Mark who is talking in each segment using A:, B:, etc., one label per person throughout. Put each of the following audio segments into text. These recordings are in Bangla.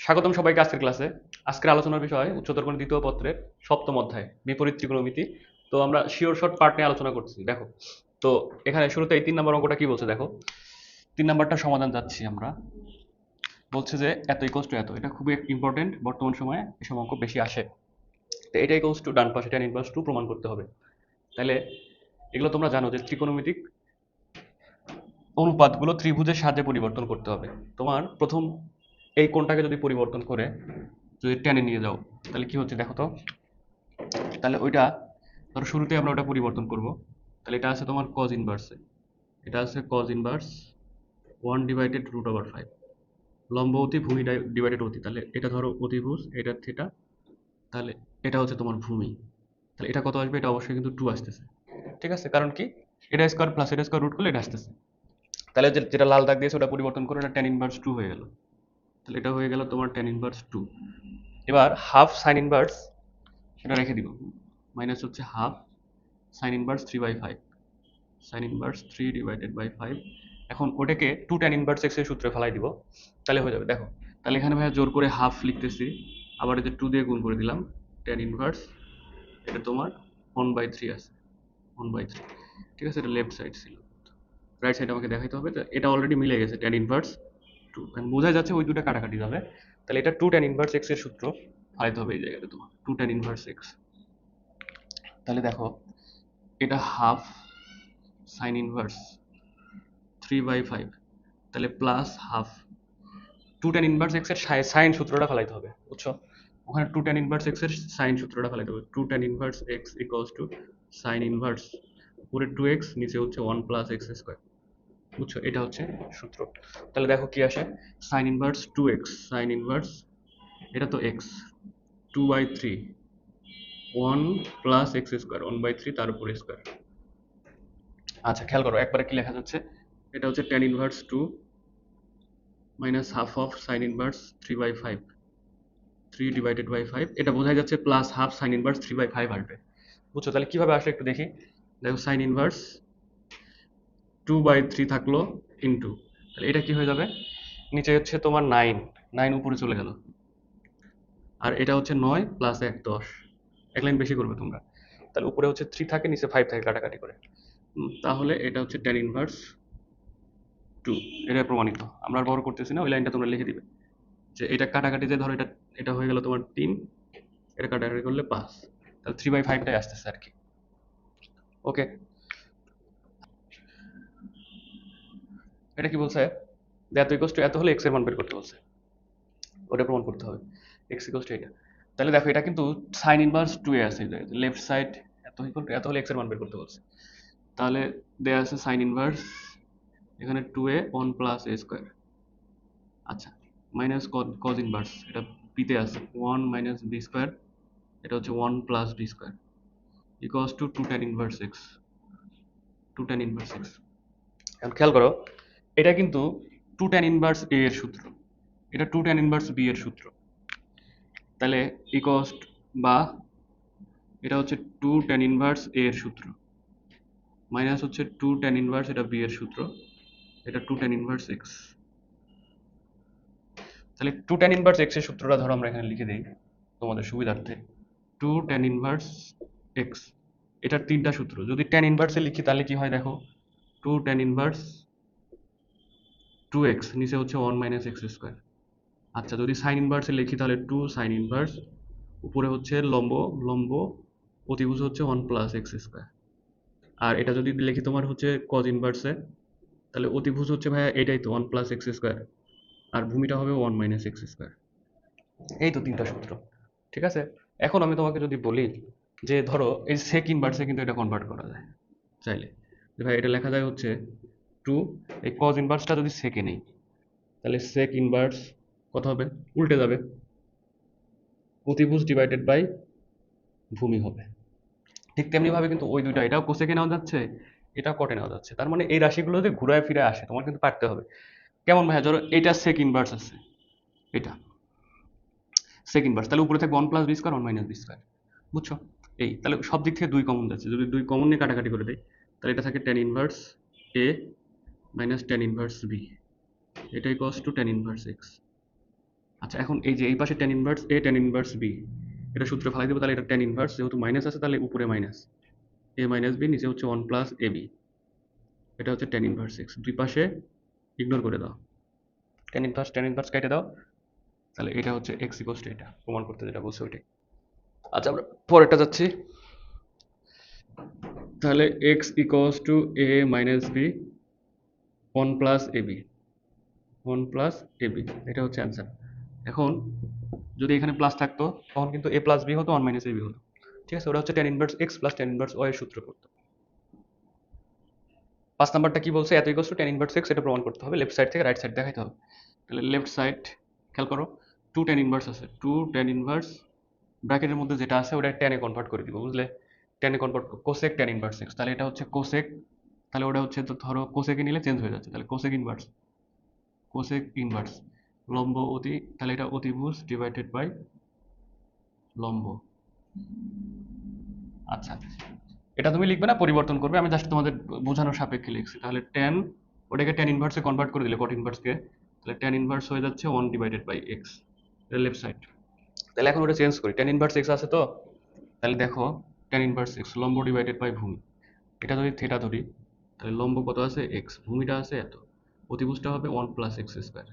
A: স্বাগতম সবাইকে আজকের ক্লাসে। আজকের আলোচনার বিষয় উচ্চতর গণিত দ্বিতীয় পত্রের সপ্তম অধ্যায় বিপরীত ত্রিকোণমিতি। তো আমরা শিওর শর্ট পার্ট নিয়ে আলোচনা করছি। দেখো, তো এখানে শুরুতে এই 3 নম্বর অঙ্কটা কি বলছে দেখো। 3 নম্বরটা সমাধান যাচ্ছি আমরা। বলছে যে এত ইকুয়ালস টু এত, এটা খুবই ইম্পর্টেন্ট, বর্তমান সময়ে এসব অঙ্ক বেশি আসে। তো এটা ইকুয়ালস টু ডান পাশে tan ইনভার্স 2 প্রমাণ করতে হবে। তাহলে এগুলো তোমরা জানো যে ত্রিকোণমিতিক অনুপাতগুলো ত্রিভুজের সাহায্যে পরিবর্তন করতে হবে। তোমার প্রথম এই কোণটাকে যদি পরিবর্তন করে যদি টেনে নিয়ে যাও, তাহলে কি হচ্ছে দেখো তো। তাহলে ওইটা ধরো শুরুতে আমরা ওটা পরিবর্তন করব। তাহলে এটা আছে তোমার কজ ইনভার্সে, এটা আছে কজ ইনভার্স 1/√5, লম্ব অতি ভূমি ডিভাইডেড অতি। তাহলে এটা ধরো অতিভুজ, এটা থিটা, তাহলে এটা হচ্ছে তোমার ভূমি। তাহলে এটা কত আসবে? এটা অবশ্যই কিন্তু 2 আসতেছে। ঠিক আছে, কারণ কি, এটা স্কোয়ার প্লাস এটা স্কোয়ার রুট করলে এটা আসতেছে। তাহলে যেটা লাল দাগ দিয়েছে ওটা পরিবর্তন করে এটা tan ইনভার্স 2 হয়ে গেল। তাহলে এটা হয়ে গেল তোমার tan ইনভার্স 2। এবার হাফ সাইন ইনভার্স, এটা রেখে দিব, মাইনাস হচ্ছে half sign inverse 3/5, sign inverse 3/5। এখন ওটাকে 2 tan ইনভার্স এক্স এর সূত্রে ফেলাই দিব, তাহলে হয়ে যাবে। দেখো, তাহলে এখানে ভাইয়া জোর করে হাফ লিখতেছি, আবার এই যে 2 দিয়ে গুণ করে দিলাম, tan ইনভার্স, এটা তোমার 1/3 আছে, 1/3। ঠিক আছে, এটা লেফট সাইড ছিল, রাইট সাইড আমাকে দেখাইতে হবে। তো এটা অলরেডি মিলে গেছে, tan ইনভার্স 2, বোঝা যাচ্ছে ওই দুটো কাটাকাটি যাবে। তাহলে এটা 2 tan ইনভার্স এক্স এর সূত্র ফালাইতে হবে এই জায়গাতে তোমার 2 tan ইনভার্স এক্স। তাহলে দেখো, এটা হাফ সাইন ইনভার্স 3/5, তাহলে plus half 2 tan inverse x এর সাইন সূত্রটা ফেলাইতে হবে, বুঝছো? ওখানে 2 tan ইনভার্স এক্স এর সাইন সূত্রটা ফেলাইতে হবে। 2 tan inverse x equals to sine inverse, উপরে 2x, নিচে হচ্ছে 1 প্লাস এক্স স্কোয়ার, বুঝছো? এটা হচ্ছে সূত্র। তাহলে দেখো কি আসে, sine inverse 2x, sign inverse, এটা তো x, 2/3, 1 প্লাস এক্স স্কোয়ার, 1/3 তার উপরে স্কোয়ার। আচ্ছা খেয়াল করো একবারে কি লেখা যাচ্ছে, এটা হচ্ছে tan inverse 2 minus half of sign inverse 3/5, 3/5, এটা বোঝাই যাচ্ছে প্লাস হাফ সাইন ইনভার্স 3/5 আসবে, বুঝছো? তাহলে কিভাবে আসলে একটু দেখি। দেখো, সাইন ইনভার্স 2/3 থাকলো ইনটু, তাহলে এটা কি হয়ে যাবে, নিচে হচ্ছে তোমার 9, 9 উপরে চলে গেল, আর এটা হচ্ছে 9 প্লাস 1 10, এক লাইন বেশি করবে তোমরা। তাহলে উপরে হচ্ছে 3 থাকে, নিচে 5 থাকে, কাটাকাটি করে। তাহলে এটা হচ্ছে tan ইনভার্স 2, এটা প্রমাণিত। আমরা আর বড় করতেছি না, ওই লাইনটা তোমরা লিখে দিবে যে এটা কাটাকাটি, যে ধরো এটা এটা হয়ে গেল তোমার 3, এটা কাটাকাটি করলে 5, তাহলে 3/5টাই আসতেছে আর কি। ওকে, এটা কি বলছে, এত ইকুয়ালস টু এত হলে এক্স এর মান বের করতে বলছে, ওটা প্রমাণ করতে হবে, এক্স ইকুয়ালস টু এটা। তাহলে দেখো, এটা কিন্তু সাইন ইনভার্স 2 এ আছে, লেফট সাইড এত ইকুয়াল টু এত হলে এক্স এর মান বের করতে বলছে। তাহলে দেয়া আছে সাইন ইনভার্স, এখানে 2a 1 প্লাস a স্কোয়ার, আচ্ছা, মাইনাস কজ ইনভার্স, এটা বিতে আছে 1 মাইনাস বি স্কোয়ার, এটা হচ্ছে 1 plus B square equals to 2 tan inverse x, 2 tan inverse x. এখন খেয়াল করো, এটা কিন্তু 2 tan ইনভার্স এ এর সূত্র, এটা 2 tan ইনভার্স বি এর সূত্র। তাহলে ইকুয়ালস, বা এটা হচ্ছে 2 tan ইনভার্স এ এর সূত্র, মাইনাস হচ্ছে 2 tan ইনভার্স এটা বি এর সূত্র, এটা 2 tan ইনভার্স এক্স। তাহলে 2 tan ইনভার্স এক্স এর সূত্রটা ধরো আমরা এখানে লিখে দিই তোমাদের সুবিধার্থে। 2 tan ইনভার্স এক্স, এটার 3টা সূত্র, যদি tan ইনভার্সে লিখি তাহলে কি হয় দেখো, 2 tan ইনভার্স 2x, নিচে হচ্ছে 1 মাইনাস এক্স স্কোয়ার। আচ্ছা, যদি সাইন ইনভার্সে লিখি তাহলে 2 সাইন ইনভার্স, উপরে হচ্ছে লম্ব, লম্ব অতিভুজ হচ্ছে 1 প্লাস এক্স স্কোয়ার। আর এটা যদি লিখি তোমার হচ্ছে কজ ইনভার্সে, তাহলে অতিভুজ হচ্ছে ভাইয়া এটাই তো 1 প্লাস এক্স স্কোয়ার, আর ভূমিটা হবে 1 মাইনাস এক্স স্কোয়ার। এই তো 3টা সূত্র, ঠিক আছে। এখন আমি তোমাকে যদি বলি যে ধরো এই সেক ইনভার্সে কিন্তু এটা কনভার্ট করা যায় চাইলে, যে ভাই এটা লেখা যায় হচ্ছে 2, এই কজ ইনভার্সটা যদি সেকে নেই, তাহলে সেক ইনভার্স কত হবে, উল্টে যাবে, অতিভুজ ডিভাইডেড বাই ভূমি হবে। ঠিক তেমনি ভাবে কিন্তু ওই দুইটা, এটাও কোসেকে নেওয়া যাচ্ছে, এটাও কটে নেওয়া যাচ্ছে। তার মানে এই রাশিগুলো যে ঘুরায় ফিরে আসে তোমার কিন্তু পারতে হবে। কেমন ভাইয়া, ধরো এটা সেক ইনভার্স আছে, এটা সেক ইনভার্স, তাহলে উপরে থাকবে 1 plus B square 1 minus B square, বুঝছো? এই তাহলে সব দিক থেকে 2 কমন যাচ্ছে, যদি 2 কমন নিয়ে কাটাকাটি করে দেয়, তাহলে এটা থাকে tan inverse A minus tan inverse B, এটা equals to tan inverse X. আচ্ছা, এখন এই যে এই পাশে tan inverse a tan inverse b, এটা সূত্রে ফেলাই দেবো। তাহলে এটা tan ইনভার্স, যেহেতু মাইনাস আছে তাহলে উপরে মাইনাস a মাইনাস b, নিচে হচ্ছে 1 প্লাস ab, এটা হচ্ছে tan ইনভার্স x। দুই পাশে ইগনোর করে দাও, tan ইনভার্স কেটে দাও, তাহলে এটা হচ্ছে x ইকুয়ালস টু, এটা প্রমাণ করতে যেটা বলছে ওইটাই। আচ্ছা, আমরা পরেরটা যাচ্ছি। তাহলে x equals two a minus b 1 plus ab, 1 plus ab, এটা হচ্ছে অ্যান্সার। এখন যদি এখানে প্লাস থাকতো তখন কিন্তু a প্লাস b হতো, 1 মাইনাস ab হতো। ঠিক আছে, ওটা হচ্ছে tan inverse x plus tan inverse y এর সূত্র করতো। 5 নাম্বারটা কি বলছে, এত equals to tan inverse x, এটা প্রমাণ করতে হবে, লেফট সাইড থেকে রাইট সাইড দেখাইতে হবে। তাহলে লেফট সাইড খেয়াল করো, 2 tan ইনভার্স আছে, 2 tan ইনভার্স ব্র্যাকেটের মধ্যে যেটা আছে ওটা tan এ কনভার্ট করে দিব, বুঝলে? tan এ convert, cosec tan inverse x, তাহলে এটা হচ্ছে কোসেক, তাহলে ওটা হচ্ছে, তো ধরো কোসেকে নিলে চেঞ্জ হয়ে যাচ্ছে, তাহলে কোসেক ইনভার্স, কোসেক ইনভার্স লম্ব অতি, তাহলে এটা অতিভুজ ডিভাইডেড বাই লম্ব। আচ্ছা, এটা তুমি লিখবে না, পরিবর্তন করবে, আমি জাস্ট তোমাদের বোঝানোর সাপেক্ষে লিখছি। তাহলে tan, ওটাকে tan ইনভার্সে কনভার্ট করে দিলে cot ইনভার্সকে, তাহলে tan ইনভার্স হয়ে যাচ্ছে 1 ডিভাইডেড বাই x, এটা লেফট সাইড। তাহলে এখন ওটা চেঞ্জ করি, tan ইনভার্স x আছে তো, তাহলে দেখো tan ইনভার্স x লম্ব ডিভাইডেড বাই ভূমি, এটা যদি থিটা ধরি তাহলে লম্ব কত আছে x, ভূমিটা আছে এত, অতিভুজটা হবে 1 প্লাস এক্স স্কোয়ার।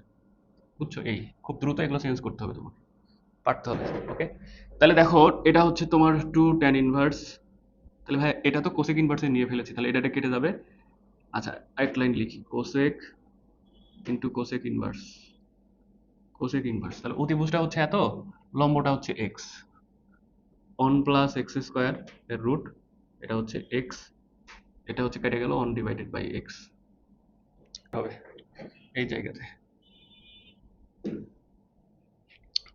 A: বুঝছো? এই খুব দ্রুত এগুলো চেঞ্জ করতে হবে, তোমাকে পারতে হবে। ওকে, তাহলে দেখো এটা হচ্ছে তোমার 2 tan ইনভার্স, তাহলে ভাই এটা তো কোসেক ইনভার্সে নিয়ে ফেলেছি, তাহলে এটা কেটে যাবে। আচ্ছা, এক লাইন লিখি, cosec into cosec inverse, cosec inverse, তাহলে অতিভুজটা হচ্ছে এত, লম্বটা হচ্ছে এক্স, 1 প্লাস এক্স স্কোয়ার এর রুট, এটা হচ্ছে এক্স, এটা হচ্ছে কেটে গেল 1 ডিভাইডেড বাই এক্স হবে এই জায়গাতে।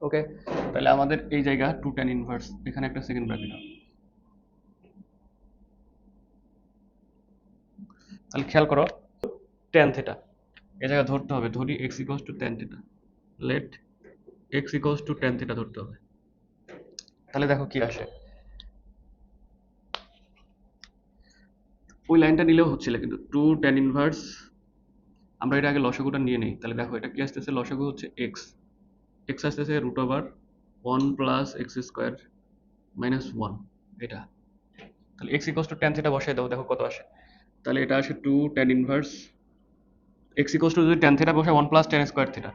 A: ওকে, তাহলে আমাদের এই জায়গা 2 tan ইনভার্স, এখানে একটা সেকেন্ড ব্র্যাকেট হবে। তাহলে খেয়াল করো, tan থিটা এই জায়গা ধরতে হবে, ধরি x equals to tan theta, let x equals to tan theta ধরতে হবে। তাহলে দেখো কি আসে, ওই লাইনটা নিলেও হচ্ছিল, কিন্তু 2 tan ইনভার্স, আমরা এটা আগে লসাগুটা নিয়ে নেই। তাহলে দেখো এটা কি আসতেছে, লসাগু হচ্ছে x, x আসতেছে root over 1 plus x square minus 1, এটা। তাহলে x equals to tan theta বসাই দাও, দেখো কত আসে। তাহলে এটা আসে 2 tan inverse, x equals two যদি tan থিটা বসায় 1 প্লাস tan স্কোয়ার থিটা,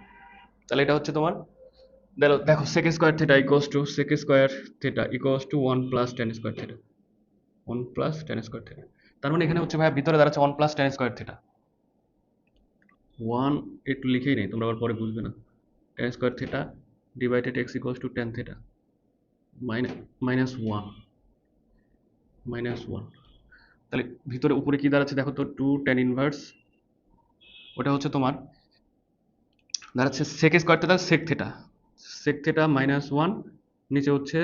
A: তাহলে এটা হচ্ছে তোমার, দেখো sec square theta equals two sec square theta equals two 1 plus tan square theta, 1 plus tan square theta. তার মানে এখানে হচ্ছে ভাই ভিতরে দাঁড়াচ্ছে 1 প্লাস tan স্কোয়ার থিটা, 1 একটু লিখেই নেই, তোমরা আবার পরে বুঝবে না। tan square theta divided x equals to tan theta minus 1, minus 1। তাহলে ভিতরে উপরে কি দাঁড়াচ্ছে দেখো তো, 2 tan ইনভার্স, ওটা হচ্ছে তোমার দাঁড়াচ্ছে sec square theta sec theta, sec theta minus 1, নিচে হচ্ছে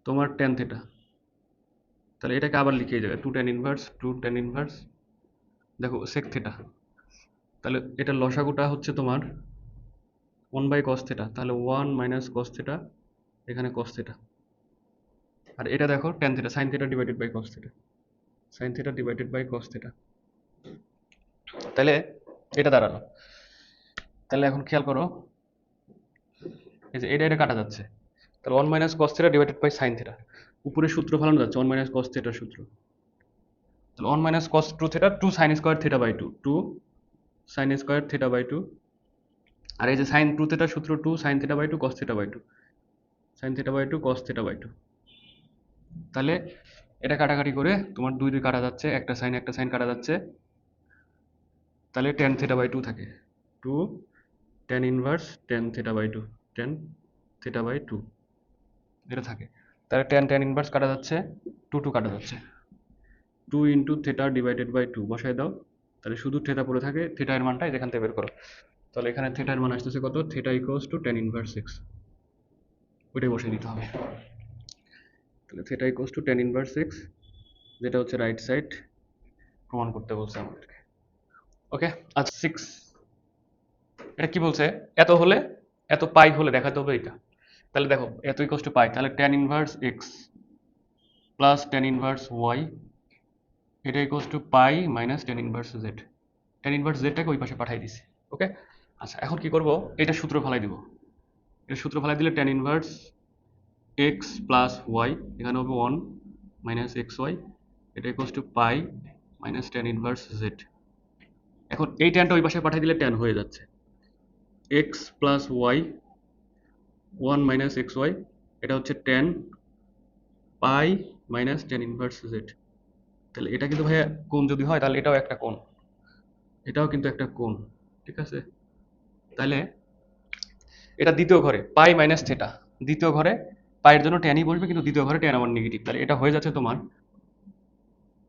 A: তোমার tan থিটা। তাহলে এটাকে আবার লিখে যাবে 2 tan ইনভার্স, 2 tan ইনভার্স, দেখো sec থিটা, তাহলে এটা লসাগুটা হচ্ছে তোমার 1 বাই cos থিটা, তাহলে 1 মাইনাস cos থিটা, এখানে cos থিটা, আর এটা দেখো tan theta, sin theta divided by cos theta, sin theta divided by cos theta. তাহলে এটা দাঁড়ালো। তাহলে এখন খেয়াল করো, এই যে এটা কাটা যাচ্ছে, তাহলে 1 minus cos theta divided by sin theta, উপরে সূত্র ফেলানো যাচ্ছে 1 মাইনাস cos থিটার সূত্র, তাহলে 1 minus cos 2 theta 2 sin square theta by 2, 2 sin square theta by 2, আর এই যে sin 2 থিটার সূত্র 2 sin theta by 2 cos theta by 2, sin theta by 2 cos theta by 2। তাহলে এটা কাটাকাটি করে তোমার 2 2 কাটা যাচ্ছে, একটা সাইন কাটা যাচ্ছে, তাহলে tan থিটা বাই 2 থাকে, 2 tan inverse tan theta by 2, tan theta by 2 এটা থাকে। তাহলে tan ইনভার্স কাটা যাচ্ছে, 2 2 কাটা যাচ্ছে, 2 ইন্টু থিটা ডিভাইডেড বাই 2 বসায় দাও, তাহলে শুধু থিটা পড়ে থাকে, থিটা এর মানটা যেখান থেকে বের করো। তাহলে এখানে থিটা এর মান আসতেছে কত, theta equals to tan inverse x, ওইটাই বসিয়ে দিতে হবে। তাহলে theta equals to tan inverse x, যেটা হচ্ছে রাইট সাইড, প্রমাণ করতে বলছে আমাদেরকে। ওকে, আচ্ছা 6, এটা কি বলছে, এত হলে, এত পাই হলে দেখাতে হবে এটা। তাহলে দেখো এত ইকুয়ালস টু পাই, তাহলে tan inverse x plus tan inverse y, এটা equals to pi minus tan inverse z, tan inverse জেডটাকে ওই পাশে পাঠিয়ে দিছি। ওকে, আচ্ছা এখন কি করব, এটা সূত্র ফেলাই দিব, এর সূত্র ফেলাই দিলে tan inverse x plus y, এখানে হবে 1 মাইনাস এক্স ওয়াই, এটা equals to pi minus tan inverse z। এখন এই ট্যানটা ওই পাশে পাঠিয়ে দিলে ট্যান হয়ে যাচ্ছে x plus y 1 minus x y, এটা হচ্ছে tan pi minus tan inverse z। তাহলে এটা কিন্তু ভাইয়া কোণ যদি হয় তাহলে এটাও একটা কোণ, এটাও কিন্তু একটা কোণ, ঠিক আছে। তাহলে এটা দ্বিতীয় ঘরে পাই মাইনাস থেটা, দ্বিতীয় ঘরে পাইয়ের জন্য ট্যানই বসবে, কিন্তু দ্বিতীয় ঘরে ট্যান আমার নেগেটিভ, তাহলে এটা হয়ে যাচ্ছে তোমার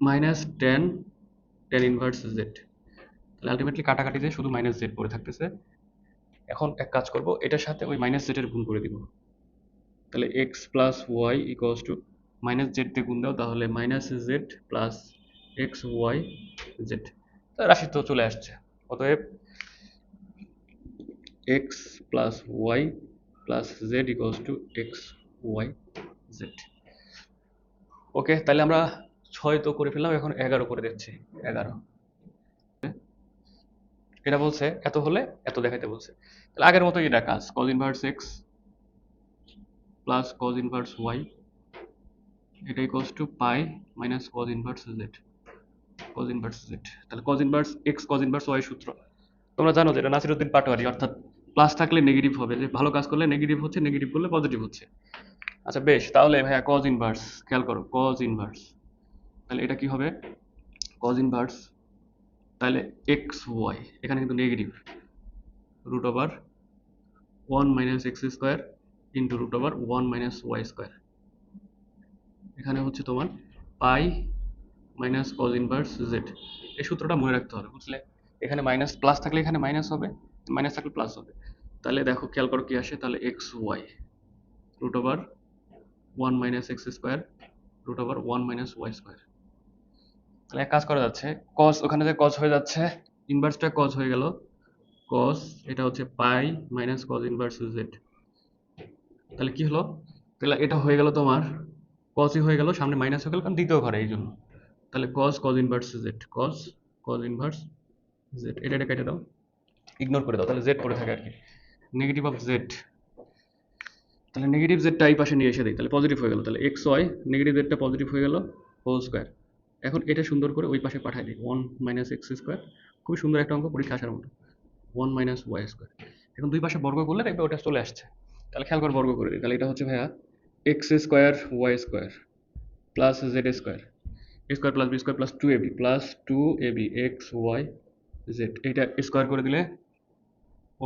A: মাইনাস ট্যান ইনভার্স জেড। তাহলে আলটিমেটলি কাটাকাটিতে শুধু মাইনাস জেড পড়ে থাকতেছে। এখন এক কাজ করব, এটার সাথে ওই মাইনাস জেড এর গুণ করে দিব। তাহলে X plus Y equals to minus Z দিয়ে গুণ দাও, তাহলে minus Z plus X Y Z. রাশি তো চলে আসছে। অতএব X plus Y plus Z equals to X Y Z. Okay, তাহলে আমরা 6 তো করে ফেললাম, এখন 11 করে দিচ্ছি। 11 এটা বলছে এত হলে এত দেখাইতে বলছে, তাহলে আগের মতো এটা কাজ, cos inverse x plus cos inverse Y, এটা equals to pi minus cos inverse Z, cos inverse Z. তাহলে cos inverse X cos inverse Y সূত্র তোমরা জানো যে এটা নাসিরউদ্দিন পাটোয়ারি, অর্থাৎ প্লাস থাকলে নেগেটিভ হবে, যে ভালো কাজ করলে নেগেটিভ হচ্ছে, নেগেটিভ করলে পজিটিভ হচ্ছে। আচ্ছা বেশ, তাহলে ভাইয়া cos ইনভার্স, খেয়াল করো cos ইনভার্স, তাহলে এটা কি হবে cos ইনভার্স, তাহলে এক্স ওয়াই এখানে কিন্তু negative, root over 1 minus x square into root over 1 minus Y square, এখানে হচ্ছে তোমার pi minus cos inverse z. এই সূত্রটা মনে রাখতে হবে, বুঝলে? এখানে মাইনাস প্লাস থাকলে এখানে মাইনাস হবে, মাইনাস থাকলে প্লাস হবে। তাহলে দেখো খেয়াল করো কি আসে, তাহলে x y root over 1 minus x square root over 1 minus Y square. তাহলে এক কাজ করা যাচ্ছে, cos ওখানে যে cos হয়ে যাচ্ছে, ইনভার্সটা cos হয়ে গেল, cos এটা হচ্ছে পাই মাইনাস cos ইনভার্স জেড। তাহলে কি হলো, তাহলে এটা হয়ে গেল তোমার cosই হয়ে গেল, সামনে মাইনাস হয়ে গেল কারণ দ্বিতীয় ঘরে এই জন্য। তাহলে cos inverse Z, cos inverse Z, এটা কেটে দাও, ইগনোর করে দাও, তাহলে জেড পড়ে থাকে আর কি, নেগেটিভ অফ জেড। তাহলে নেগেটিভ জেডটা এই পাশে নিয়ে এসে দিই, তাহলে পজিটিভ হয়ে গেল, তাহলে এক্স ওয়াই নেগেটিভ জেডটা পজিটিভ হয়ে গেল হোল স্কোয়ার। এখন এটা সুন্দর করে ওই পাশে পাঠাই দিই, 1 মাইনাস এক্স স্কোয়ার, খুবই সুন্দর একটা অঙ্ক, পরীক্ষা আসার মতো, 1 মাইনাস ওয়াই স্কোয়ার। এখন দুই পাশে বর্গ করলে দেখবে ওটা চলে আসছে। তাহলে খেয়াল করে বর্গ করে দিই, তাহলে এটা হচ্ছে ভাইয়া X square Y square plus Z square, A square plus B square plus 2ab plus 2ab X Y Z, এইটা স্কোয়ার করে দিলে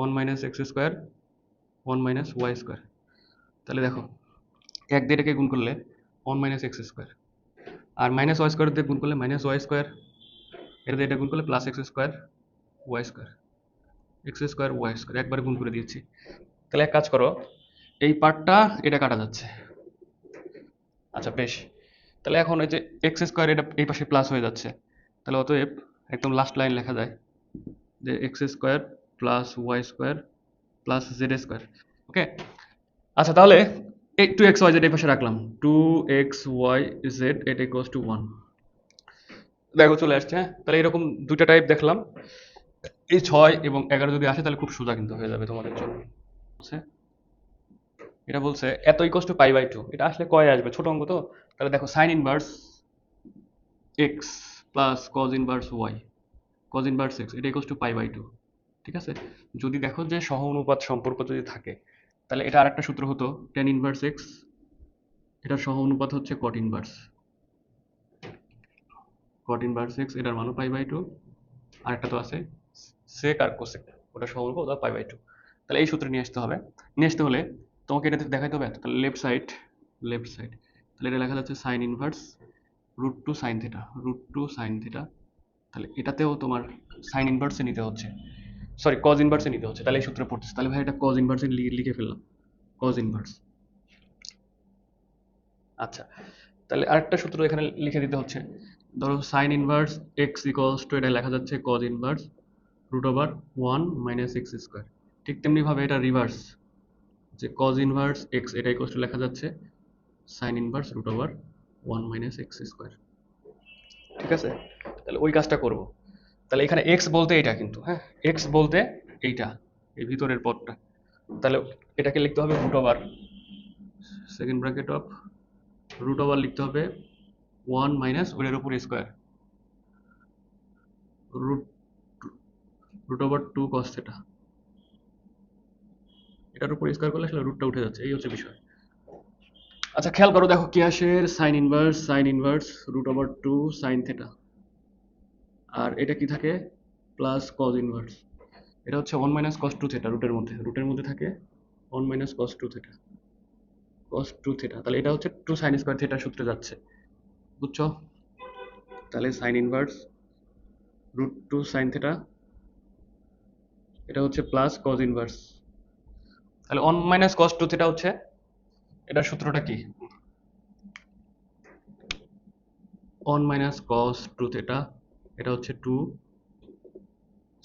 A: 1 minus x square 1 minus Y square. তাহলে দেখো এক দিয়ে এটাকে গুণ করলে 1 মাইনাস এক্স স্কোয়ার, আর মাইনাস ওয়াই স্কোয়ার দিয়ে গুণ করলে মাইনাস ওয়াই স্কোয়ার, এটা দিয়ে এটা গুণ করলে plus x square Y square, x square Y square, একবারে গুণ করে দিয়েছি। তাহলে এক কাজ করো, এই পার্টটা এটা কাটা যাচ্ছে। আচ্ছা বেশ, তাহলে এখন এই যে এক্স স্কোয়ার এটা এই পাশে প্লাস হয়ে যাচ্ছে, তাহলে অতএব একদম লাস্ট লাইন লেখা যায় যে X square plus Y square plus Z square. Okay, আচ্ছা তাহলে এই 2x y z এই পাশে রাখলাম, 2xy z এটা ইকুয়ালস টু 1, দেখো চলে আসছে। হ্যাঁ, তাহলে এরকম দুইটা টাইপ দেখলাম, এই 6 এবং 11 যদি আসে তাহলে খুব সোজা কিন্তু হয়ে যাবে তোমাদের জন্য। আচ্ছা, এটা বলছে এত ইকুয়ালস টু পাই বাই 2, এটা আসলে কয় আসবে, ছোট অঙ্ক তো। তাহলে দেখো sine inverse x plus cos inverse y, cos inverse x এটা ইকুয়ালস টু পাই বাই 2, ঠিক আছে। যদি দেখো যে সহ অনুপাত সম্পর্ক যদি থাকে, তাহলে এটা আরেকটা সূত্র হতো tan ইনভার্স এক্স, এটার সহ অনুপাত হচ্ছে cot inverse, cot inverse x এটার মানও পাই বাই 2, আরেকটা তো আছে sec আর cosec, ওটা সহ অনুপাত ওটা পাই বাই 2। তাহলে এই সূত্রে নিয়ে আসতে হবে, নিয়ে আসতে হলে তোমাকে এটাতে দেখাইতে হবে, তাহলে লেফট সাইড, তাহলে এটা লেখা যাচ্ছে sine inverse root two sine theta, তাহলে এটাতেও তোমার সাইন ইনভার্সে নিতে হচ্ছে, সরি কজ ইনভার্সে নিতে হচ্ছে, তাহলে এই সূত্রে পড়তেছে। তাহলে ভাই এটা কজ ইনভার্সে লিখে ফেললাম, কজ ইনভার্স। আচ্ছা, তাহলে আরেকটা সূত্র এখানে লিখে দিতে হচ্ছে, ধরো sine inverse x equals to এটা লেখা যাচ্ছে cos inverse root over 1 minus x square. ঠিক তেমনিভাবে এটা রিভার্স, যে কজ ইনভার্স এক্স এটা ইকুয়ালস টু লেখা যাচ্ছে sine inverse root over 1 minus x square, ঠিক আছে। তাহলে ওই কাজটা করব। তাহলে এখানে এক্স বলতে এটা কিন্তু, হ্যাঁ এক্স বলতে এইটা, এই ভিতরের পদটা, তাহলে এটাকে লিখতে হবে root over second bracket of root over লিখতে হবে 1 মাইনাস ওটার উপর square root root over 2 cos theta, এটার উপর স্কোয়ার করলে আসলে রুটটা উঠে যাচ্ছে, এই হচ্ছে বিষয়। আচ্ছা খেয়াল করো, দেখো কি আসে, sine inverse root over 2 sine theta, আর এটা কি থাকে প্লাস কজ ইনভার্স, এটা হচ্ছে 1 মাইনাস কস 2 থিটা, রুটের মধ্যে থাকে 1 মাইনাস কস 2 থিটা, তাহলে এটা হচ্ছে 2 সাইন স্কোয়ার থিটার সূত্রে যাচ্ছে, বুঝছো? তাহলে sine inverse root 2 sine theta, এটা হচ্ছে প্লাস কজ ইনভার্স, তাহলে 1 মাইনাস কস 2 থিটা হচ্ছে, এটার সূত্রটা কি? 1 মাইনাস কস 2 থিটা, এটা হচ্ছে 2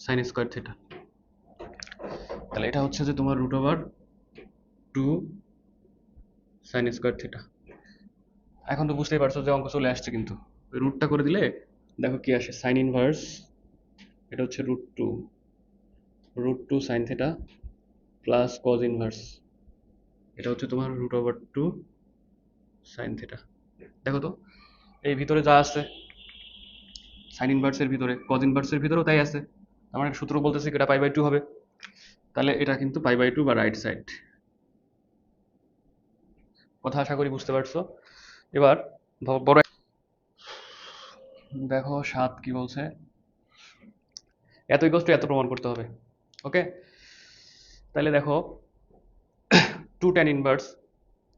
A: সাইন স্কোয়ার থিটা, তাহলে এটা হচ্ছে যে তোমার root over 2 sine square theta. এখন তো বুঝতেই পারছো যে অঙ্ক চলে আসছে, কিন্তু ওই রুটটা করে দিলে দেখো কি আসে, সাইন ইনভার্স, এটা হচ্ছে root two sine theta plus cos inverse, এটা হচ্ছে তোমার রুট ওভার 2 সাইন থিটা। দেখো তো এই ভিতরে যা আছে সাইন ইনভার্সের ভিতরে কজ ইনভার্সের ভিতরেও তাই আছে, আমার সূত্র বলতেছে এটা পাই বাই 2 হবে, তাহলে এটা কিন্তু পাই বাই 2 বা রাইট সাইড। কথা আশা করি বুঝতে পারছো। এবার বড় দেখো 7 কি বলছে, এত ইকোয়াস টু এত প্রমাণ করতে হবে, ওকে? তাহলে দেখো 2 tan ইনভার্স,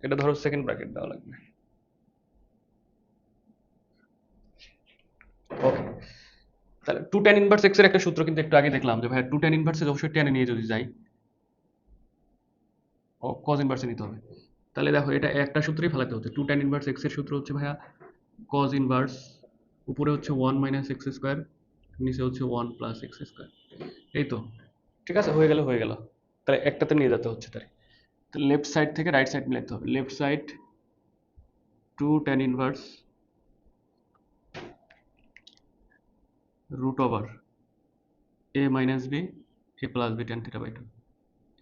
A: এটা ধরো সেকেন্ড ব্র্যাকেট দেওয়া লাগবে, ওকে? তাহলে 2 tan ইনভার্স x এর একটা সূত্র কিন্তু একটু আগে দেখলাম যে ভাই 2 tan ইনভার্স অবশ্যই টেনে নিয়ে যদি যাই ও cos ইনভার্সে নিতে হবে, তাহলে দেখো এটা একটা সূত্রেই ফেলাতে হচ্ছে, 2 tan ইনভার্স x এর সূত্র হচ্ছে ভাইয়া cos ইনভার্স, উপরে হচ্ছে 1 মাইনাস এক্স স্কোয়ার, নিচে হচ্ছে 1 প্লাস এক্স স্কোয়ার, এই তো, ঠিক আছে, হয়ে গেল, তাহলে একটাতে নিয়ে যেতে হচ্ছে, তাই লেফট সাইড থেকে রাইট সাইড মিলাতে হবে, left side 2 tan inverse root over a minus b a plus b tan theta by 2,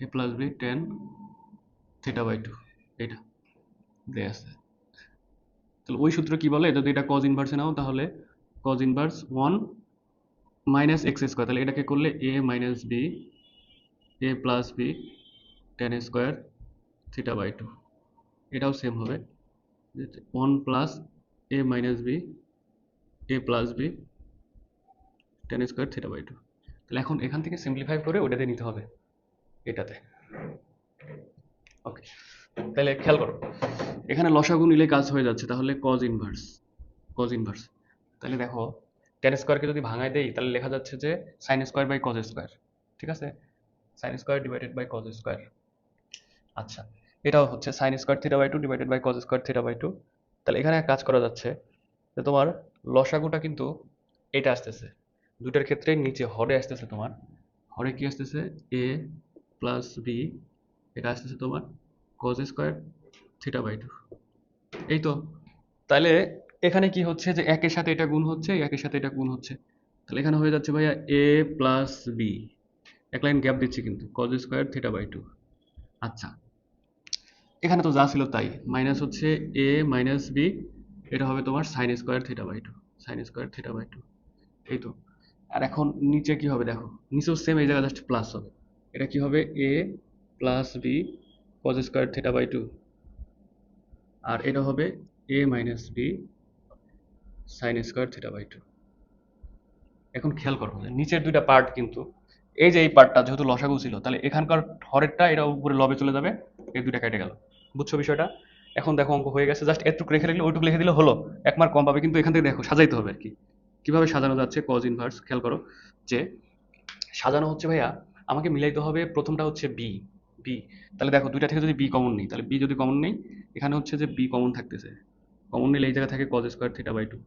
A: a plus b tan theta by 2, এটা দেয়া আছে। তাহলে ওই সূত্র কি বলে, যদি এটা cos ইনভার্সে নাও তাহলে cos inverse 1 minus x square, তাহলে এটাকে করলে a minus b a plus b tan square theta by 2, এটাও সেম হবে 1 plus a minus b a plus b tan square theta by 2। তাহলে এখন এখান থেকে সিম্পলিফাই করে ওটাতে নিতে হবে, এটাতে, ওকে? তাহলে খেয়াল করো, এখানে লসাগু নিলে কাজ হয়ে যাচ্ছে, তাহলে কজ ইনভার্স, তাহলে দেখো tan স্কোয়ারকে যদি ভাঙায় দেই তাহলে লেখা যাচ্ছে যে sine square by cos square, ঠিক আছে, sine square divided by cos square. আচ্ছা, এটাও হচ্ছে sine square theta by 2 divided by cos square theta by 2। তাহলে এখানে এক কাজ করা যাচ্ছে যে তোমার লসাগুটা কিন্তু এটা আসতেছে, দুটার ক্ষেত্রে নিচে হরে আসতেছে, তোমার হরে কি আসতেছে a প্লাস b, এটা আসতেছে তোমার কজ স্কোয়ার থিটা বাই 2, এই তো। তাহলে এখানে কি হচ্ছে যে একের সাথে এটা গুণ হচ্ছে, একের সাথে এটা গুণ হচ্ছে, তাহলে এখানে হয়ে যাচ্ছে ভাইয়া a প্লাস b, এক লাইন গ্যাপ দিচ্ছি কিন্তু, কজ স্কোয়ার থিটা বাই 2। আচ্ছা, এখানে তো যা ছিল তাই, মাইনাস হচ্ছে a মাইনাস b, এটা হবে তোমার sine square theta by 2, sine square theta by 2, এই তো। আর এখন নিচে কি হবে দেখো, নিচেও সেম, এই জায়গায় জাস্ট প্লাস হবে, এটা কি হবে a plus b cos square theta by 2, আর এটা হবে a minus b sine square theta by 2। এখন খেয়াল করো যে নিচের দুইটা পার্ট কিন্তু, এই যে এই পার্টটা যেহেতু লসাগু ছিল, তাহলে এখানকার হরেরটা এটা উপরে লবে চলে যাবে, এই দুইটা কেটে গেল, বুঝছো বিষয়টা? এখন দেখো অঙ্ক হয়ে গেছে, জাস্ট এটুকু রেখে রাখলে ওইটুকু লিখে দিলে হলো, 1 মার্ক কম পাবে, কিন্তু এখান থেকে দেখো সাজাইতে হবে আর কি, কিভাবে সাজানো যাচ্ছে কজ ইনভার্স, খেয়াল করো যে সাজানো হচ্ছে ভাইয়া, আমাকে মিলাইতে হবে, প্রথমটা হচ্ছে বি, বি, তাহলে দেখো দুইটা থেকে যদি বি কমন নেই, তাহলে বি যদি কমন নেই, এখানে হচ্ছে যে বি কমন থাকতেছে, কমন নিলে এই জায়গা থাকে cos square theta by 2,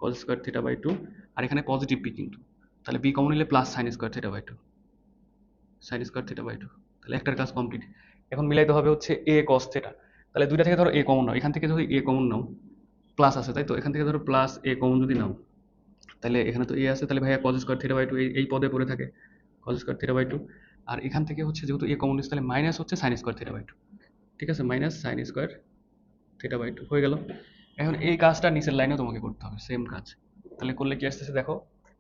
A: cos square theta by 2, আর এখানে পজিটিভ বি কিন্তু, তাহলে বি কমন নিলে plus sine square theta by 2, sine square theta by 2, তাহলে একটার কাজ কমপ্লিট। এখন মিলাইতে হবে হচ্ছে এ কস থিটা, তাহলে দুইটা থেকে ধরো এ কমন নাও, এখান থেকে যদি এ কমন নাও, প্লাস আছে তাই তো, এখান থেকে ধরো প্লাস এ কমন যদি নাও, তাহলে এখানে তো এ আছে, তাহলে ভাইয়া কজ স্কোয়ার থিটা বাই 2 এই পদে পড়ে থাকে, কজ স্কোয়ার থিটা বাই 2, আর এখান থেকে হচ্ছে যেহেতু এ কমন নিচ্ছে তাহলে মাইনাস হচ্ছে sine square theta by two. ঠিক আছে, minus sine square theta by two হয়ে গেল। এখন এই কাজটা নিচের লাইনেও তোমাকে করতে হবে, সেম কাজ। তাহলে করলে কি আসতেছে দেখো,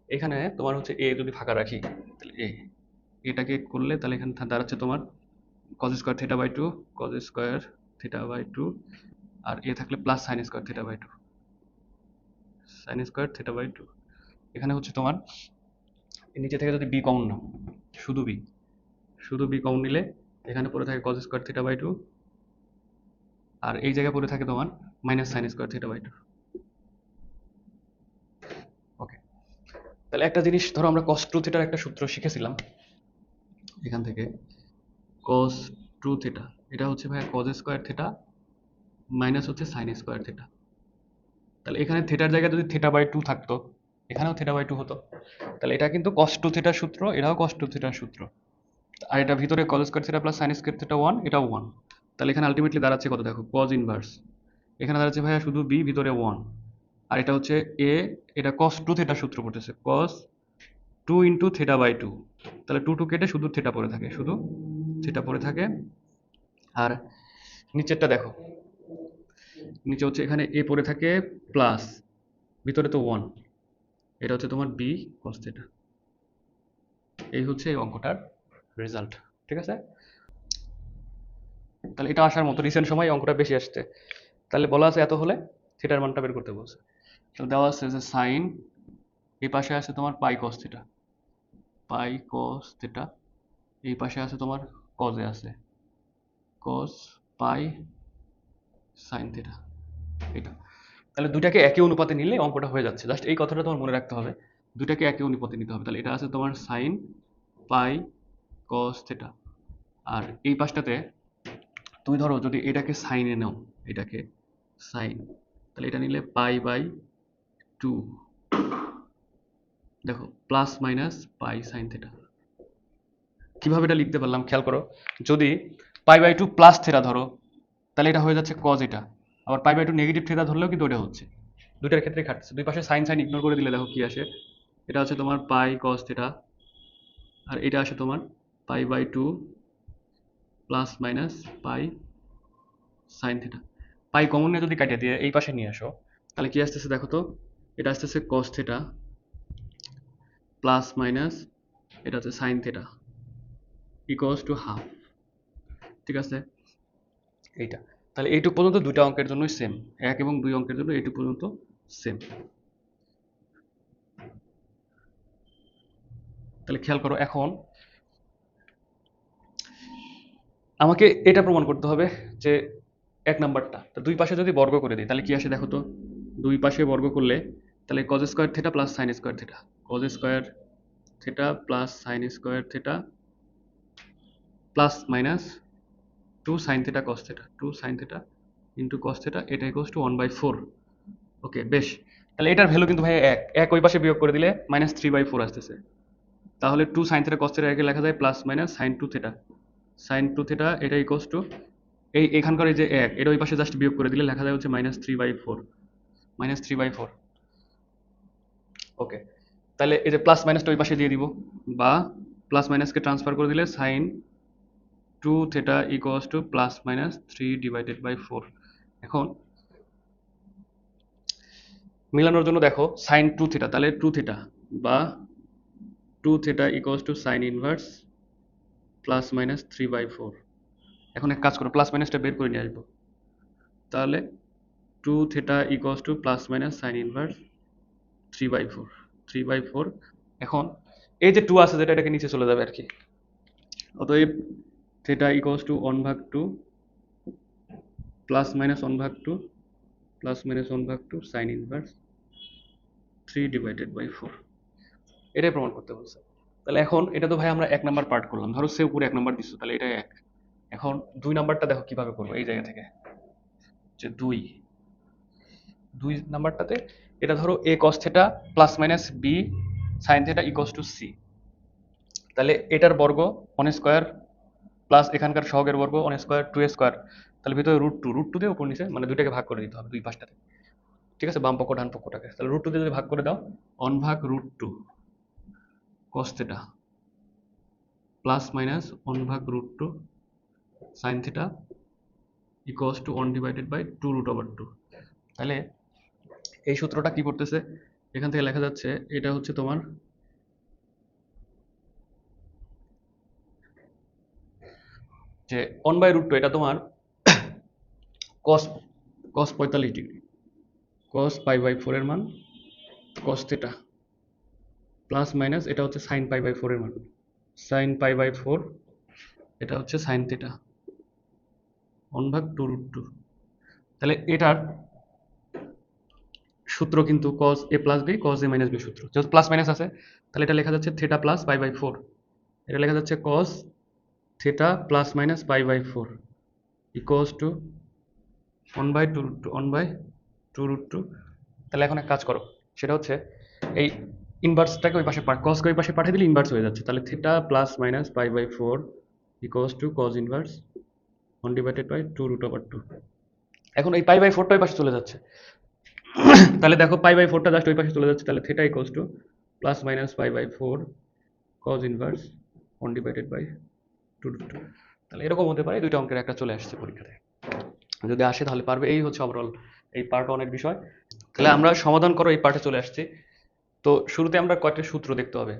A: এখানে তোমার হচ্ছে এ যদি ফাঁকা রাখি, তাহলে এটাকে করলে তাহলে এখানে দাঁড়াচ্ছে তোমার cos square theta by two, cos square theta by two, আর এ থাকলে plus sine square theta by two, sine square theta by two. এখানে হচ্ছে তোমার নিচে থেকে যদি বি কমন নাও, শুধু বি, শুধু বি কমন নিলে এখানে পড়ে থাকে cos square theta by two, আর এই জায়গায় পড়ে থাকে তোমার minus sine square theta by two. Okay, তাহলে একটা জিনিস ধরো আমরা কস টু থিটার একটা সূত্র শিখেছিলাম এখান থেকে, কস টু থিটা, এটা হচ্ছে ভাই কজ স্কোয়ার থিটা মাইনাস হচ্ছে সাইন স্কোয়ার থিটা। তাহলে এখানে থিটার জায়গায় যদি থিটা বাই টু থাকতো, এখানেও থিটা বাই টু হতো। তাহলে এটা কিন্তু কস টু থিটার সূত্র, এটাও কস টু থিটার সূত্র। আর এটা ভিতরে cause square theta plus sine square theta one, এটাও ওয়ান। তাহলে এখানে আলটিমেটলি দাঁড়াচ্ছে কত দেখো, কজ ইনভার্স, এখানে দাঁড়াচ্ছে ভাইয়া শুধু বি, ভিতরে ওয়ান। আর এটা হচ্ছে এ, এটা কস টু থিটার সূত্র পড়তেছে, cos two into theta by two. তাহলে টু টু কেটে শুধু থিটা পড়ে থাকে, শুধু থিটা পড়ে থাকে। আর নিচেরটা দেখো, নিচে হচ্ছে এখানে এ পড়ে থাকে প্লাস, ভিতরে তো ওয়ান, এটা হচ্ছে তোমার বি কস থিটা। এই হচ্ছে এই অঙ্কটার রেজাল্ট। ঠিক আছে, তাহলে এটা আসার মতো রিসেন্ট সময় এই অঙ্কটা বেশি আসছে। তাহলে বলা আছে এত হলে থিটার মানটা বের করতে বলছে। তাহলে দেওয়া আছে যে সাইন, এই পাশে আছে তোমার পাই কস থিটা, পাই কস থিটা, এই পাশে আছে তোমার কজে আছে কস পাই সাইন থিটা, এটা। তাহলে দুটাকে একই অনুপাতে নিলে অঙ্কটা হয়ে যাচ্ছে। জাস্ট এই কথাটা তোমার মনে রাখতে হবে, দুটাকে একই অনুপাতে নিতে হবে। তাহলে এটা আছে তোমার সাইন পাই কস থিটা, আর এই পাশটাতে তুমি ধরো যদি এটাকে সাইনে নাও, এটাকে সাইন, তাহলে এটা নিলে পাই বাই টু, দেখো plus minus pi sine theta. কিভাবে এটা লিখতে পারলাম খেয়াল করো, যদি pi by two plus theta ধরো, তাহলে এটা হয়ে যাচ্ছে কজ এটা। আবার pi by two negative theta ধরলেও কিন্তু ওটা হচ্ছে, দুইটার ক্ষেত্রে খাটছে। দুই পাশে সাইন সাইন ইগনোর করে দিলে দেখো কি আসে, এটা হচ্ছে তোমার পাই কজ থিটা, আর এটা আসে তোমার pi by two plus minus pi sine theta. Pi common নিয়ে যদি কাটিয়ে দিয়ে এই পাশে নিয়ে আসো, তাহলে কি আসতেছে দেখো তো, এটা আসতেছে কস থিটা প্লাস মাইনাস, এটা হচ্ছে sign theta equals to half. ঠিক আছে, এইটা। তাহলে এইটুক পর্যন্ত দুইটা অঙ্কের জন্যই সেম, এক এবং দুই অঙ্কের জন্য এইটুক পর্যন্ত সেম। তাহলে খেয়াল করো, এখন আমাকে এটা প্রমাণ করতে হবে যে এক নাম্বারটা, তো দুই পাশে যদি বর্গ করে দিই তাহলে কি আসে দেখো তো, দুই পাশে বর্গ করলে তাহলে cos square theta plus sine square theta, cos square theta plus sine square theta plus minus two sine theta cos theta, two sine theta into cos theta, এটা equals to one by four. Okay, বেশ। তাহলে এটার ভ্যালু কিন্তু ভাই এক, এক ওই পাশে বিয়োগ করে দিলে মাইনাস থ্রি বাই ফোর আসতেছে। তাহলে two sine theta cos theta একে লেখা যায় plus minus sine two theta, sine two theta এটা ইকুয়ালস টু এই এখানকার এই যে এক, এটা ওই পাশে জাস্ট বিয়োগ করে দিলে লেখা যায় হচ্ছে minus three by four, minus three by four. Okay, তাহলে এই যে প্লাস মাইনাসটা ওই পাশে দিয়ে দিব, বা প্লাস মাইনাসকে ট্রান্সফার করে দিলে sine two theta equals to plus minus three divided by four. এখন মিলানোর জন্য দেখো সাইন টু থিটা, তাহলে টু থিটা বা two theta equals to sine inverse plus minus three by four. এখন এক কাজ করো, প্লাস মাইনাসটা বের করে নিয়ে আসবো। তাহলে two theta equals to plus minus sine inverse three by four, three by four. এখন এই যে টু আছে যেটা, এটাকে নিচে চলে যাবে আর কি। অতএব থিটা ইকুয়ালস টু ওয়ান ভাগ টু প্লাস মাইনাস ওয়ান ভাগ টু প্লাস মাইনাস ওয়ান ভাগ two sine inverse three divided by four, এটাই প্রমাণ করতে বলছে। তাহলে এখন এটা তো ভাই আমরা এক নাম্বার পার্ট করলাম, ধরো সে উপরে এক নাম্বার দিচ্ছ, তাহলে এটা এক। এখন দুই নাম্বারটা দেখো কিভাবে করবো, এই জায়গা থেকে যে দুই, দুই নাম্বারটাতে এটা ধরো A cos theta plus minus B sine theta equals to C. তাহলে এটার বর্গ ওয়ান স্কোয়ার প্লাস এখানকার সহগের বর্গ ওয়ান স্কোয়ার টু স্কোয়ার, তাহলে ভিতরে রুট টু, রুট টু দিয়ে উপর নিচে মানে দুইটাকে ভাগ করে দিতে হবে দুই পাশটাতে। ঠিক আছে, বাম পক্ষ ডান পক্ষটাকে, তাহলে রুট টু দিয়ে যদি ভাগ করে দাও, ওয়ান ভাগ root two cos theta plus minus 1/√2 sine theta equals to 1/2 তাহলে এই সূত্রটা কি করতেছে, এখান থেকে লেখা যাচ্ছে এটা হচ্ছে তোমার যে 1/√2, এটা তোমার cos cos 45 ডিগ্রি, cos π/4 এর মান cos থিটা প্লাস মাইনাস এটা হচ্ছে sin π/4 এর মান sin π/4, এটা হচ্ছে sin থিটা 1/2√2। তাহলে এটার সূত্র কিন্তু cos a plus b cos a minus b সূত্র, যেহেতু প্লাস মাইনাস আছে তাহলে এটা লেখা যাচ্ছে থিটা প্লাস π/4, এটা লেখা যাচ্ছে cos theta plus minus π/4 equals to 1/2√2। তাহলে এখন এক কাজ করো, সেটা হচ্ছে এই ইনভার্সটাকে ওই পাশে কসকে ওই পাশে পাঠিয়ে দিলে ইনভার্স হয়ে যাচ্ছে। তাহলে theta plus minus π/4 equals to cos inverse 1/2√2। এখন এই π/4টা ওই পাশে চলে যাচ্ছে, তাহলে দেখো π/4টা জাস্ট ওই পাশে চলে যাচ্ছে, তাহলে theta equals to plus minus π/4 cos inverse 1/2√2। তাহলে এরকম হতে পারে, দুইটা অঙ্কের একটা চলে আসছে পরীক্ষাতে, যদি আসে তাহলে পারবে। এই হচ্ছে ওভারঅল এই পার্ট ওয়ানের বিষয়। তাহলে আমরা সমাধান করো এই পার্টে চলে আসছি। তো শুরুতে আমরা কয়েকটা সূত্র দেখতে হবে,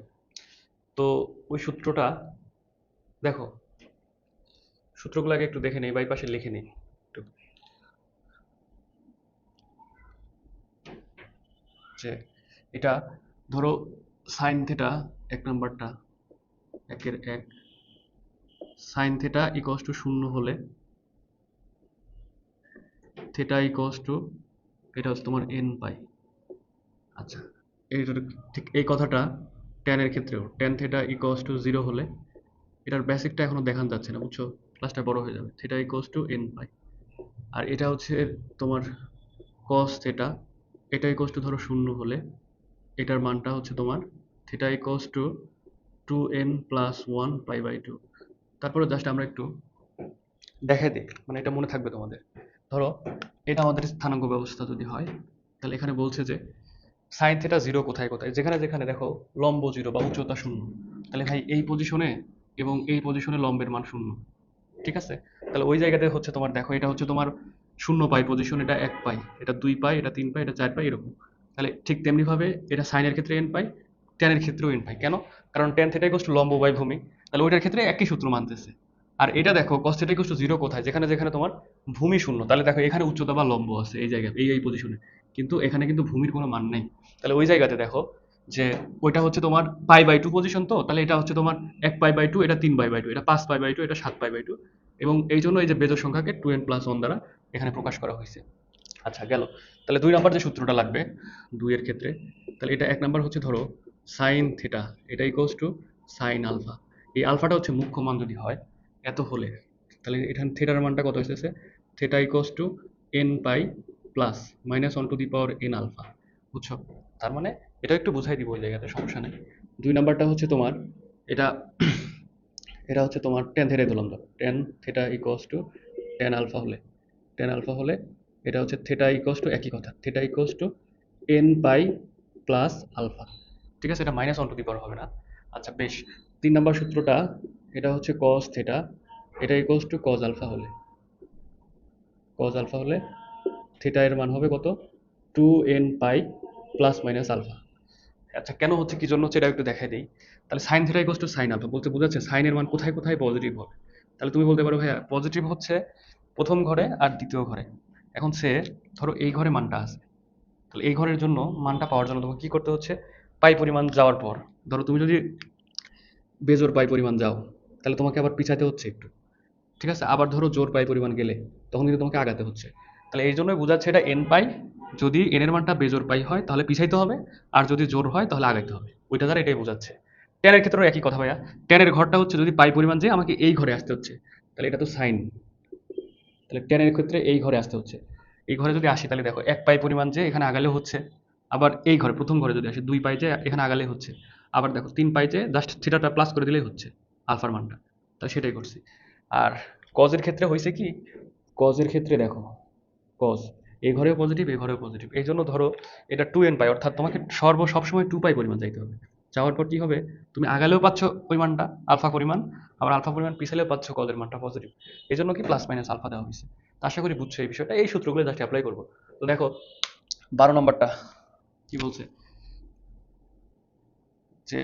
A: তো ওই সূত্রটা দেখো, সূত্রগুলোকে একটু দেখে নেই, বাই পাশে লিখে নেই একটু, যে এটা ধরো সাইন থিটা এক নাম্বারটা, একের এক, সাইন থিটা ইকুয়ালস টু 0 হলে থিটা ইকুয়ালস টু এটা হচ্ছে তোমার n পাই। আচ্ছা, এইটা ঠিক এই কথাটা ট্যানের ক্ষেত্রেও, ট্যান থিটা ইকুয়ালস টু 0 হলে, এটার বেসিকটা এখনো দেখানো যাচ্ছে না বুঝছো, ক্লাসটা বড় হয়ে যাবে। থিটা ইকুয়ালস টু n পাই, আর এটা হচ্ছে তোমার cos থিটা, এটা ইকুয়ালস টু ধরো 0 হলে এটার মানটা হচ্ছে তোমার theta equals to 2n plus 1 π/2। তারপরে জাস্ট আমরা একটু দেখাই দিই, মানে এটা মনে থাকবে তোমাদের। ধরো এটা আমাদের স্থানাঙ্ক ব্যবস্থা যদি হয়, তাহলে এখানে বলছে যে সাইন থিটা 0 কোথায় কোথায়, যেখানে যেখানে দেখো লম্ব 0 বা উচ্চতা 0, তাহলে ভাই এই পজিশনে এবং এই পজিশনে লম্বের মান 0, ঠিক আছে। তাহলে ওই জায়গাতে হচ্ছে তোমার দেখো এটা হচ্ছে তোমার 0 পাই পজিশন, এটা 1 পাই, এটা 2 পাই, এটা 3 পাই, এটা 4 পাই, এরকম। তাহলে ঠিক তেমনি ভাবে এটা সাইনের ক্ষেত্রে n পাই, ট্যানের ক্ষেত্রেও n পাই। কেন? কারণ ট্যান থিটা ইকুয়ালস টু লম্ব বাই ভূমি, তাহলে ওইটার ক্ষেত্রে একই সূত্র মানতেছে। আর এটা দেখো cos থিটা ইকুয়ালস টু 0 কোথায়, যেখানে যেখানে তোমার ভূমি 0, তাহলে দেখো এখানে উচ্চতা বা লম্ব আছে এই জায়গায়, এই পজিশনে, কিন্তু এখানে কিন্তু ভূমির কোনো মান নাই। তাহলে ওই জায়গাতে দেখো যে ওইটা হচ্ছে তোমার π/2 পজিশন, তো তাহলে এটা হচ্ছে তোমার 1 π/2, এটা 3 π/2, এটা 5 π/2, এটা 7 π/2, এবং এই জন্য এই যে বেজোড় সংখ্যাকে 2n প্লাস 1 দ্বারা এখানে প্রকাশ করা হয়েছে। আচ্ছা গেল। তাহলে 2 নাম্বার যে সূত্রটা লাগবে 2 এর ক্ষেত্রে, তাহলে এটা 1 নাম্বার হচ্ছে ধরো সাইন থিটা, এটা ইকুয়ালস টু সাইন আলফা। এই আলফাটা হচ্ছে মুখ্য মান যদি হয় এত হলে, তাহলে এখানে থিটার মানটা কত হইতেছে, theta equals to n pi plus minus 1 to the power n alpha, বুঝছো? তার মানে এটা একটু বুঝাই দিব ওই জায়গাতে, সমস্যা নেই। 2 নাম্বারটা হচ্ছে তোমার এটা এটা হচ্ছে তোমার টেন থিটাই ধরলাম, ধর tan theta equals to tan alpha হলে এটা হচ্ছে থিটা ইকুয়ালস টু একই কথা, theta equals to n pi plus alpha, ঠিক আছে। এটা মাইনাস 1 টু দি পাওয়ার হবে না। আচ্ছা বেশ, 3 নাম্বার সূত্রটা এটা হচ্ছে cos থিটা, এটা ইকুয়ালস টু cos আলফা হলে থিটা এর মান হবে কত, 2n pi plus minus alpha. আচ্ছা কেন হচ্ছে, কি জন্য হচ্ছে, এটা একটু দেখাই দিই। তাহলে sine theta equals to sine alpha বলতে বোঝাচ্ছে সাইনের মান কোথায় কোথায় পজিটিভ হবে। তাহলে তুমি বলতে পারো ভাইয়া পজিটিভ হচ্ছে প্রথম ঘরে আর দ্বিতীয় ঘরে। এখন সে ধরো এই ঘরে মানটা আছে, তাহলে এই ঘরের জন্য মানটা পাওয়ার জন্য তোমাকে কি করতে হচ্ছে, পাই পরিমাণ যাওয়ার পর, ধরো তুমি যদি বেজোর পাই পরিমাণ যাও তাহলে তোমাকে আবার পিছাতে হচ্ছে একটু, ঠিক আছে। আবার ধরো জোর পাই পরিমাণ গেলে তখন কিন্তু তোমাকে আগাতে হচ্ছে। তাহলে এই জন্যই বোঝাচ্ছে এটা এন পাই, যদি এন এর মানটা বেজোর পাই হয় তাহলে পিছাইতে হবে, আর যদি জোর হয় তাহলে আগাইতে হবে, ওইটা দ্বারা এটাই বোঝাচ্ছে। ট্যানের ক্ষেত্রেও একই কথা ভাইয়া, ট্যানের ঘরটা হচ্ছে যদি পাই পরিমাণ যে আমাকে এই ঘরে আসতে হচ্ছে, তাহলে এটা তো সাইন, তাহলে ট্যানের ক্ষেত্রে এই ঘরে আসতে হচ্ছে। এই ঘরে যদি আসি তাহলে দেখো 1 পাই পরিমাণ যে এখানে আগালে হচ্ছে, আবার এই ঘরে প্রথম ঘরে যদি আসি 2 পাই যে এখানে আগালে হচ্ছে, আবার দেখো 3 পাই যে জাস্ট থিটাটা প্লাস করে দিলেই হচ্ছে আলফার মানটা, তাহলে সেটাই করছি। আর কজের ক্ষেত্রে হয়েছে কি, কজের ক্ষেত্রে দেখো কজ এই ঘরেও পজিটিভ এই ঘরেও পজিটিভ, এই জন্য ধরো এটা 2n পাই, অর্থাৎ তোমাকে সবসময় 2 পাই পরিমাণ যাইতে হবে। যাওয়ার পর কি হবে, তুমি আগালেও পাচ্ছ ওই মানটা আলফা পরিমাণ, আবার আলফা পরিমাণ পিছালেও পাচ্ছ কজের মানটা পজিটিভ। এই জন্য কি প্লাস মাইনাস আলফা দেওয়া হয়েছে। তো আশা করি বুঝছো এই বিষয়টা, এই সূত্রগুলো জাস্ট অ্যাপ্লাই করবো। তো দেখো 12 নম্বরটা কি বলছে, যে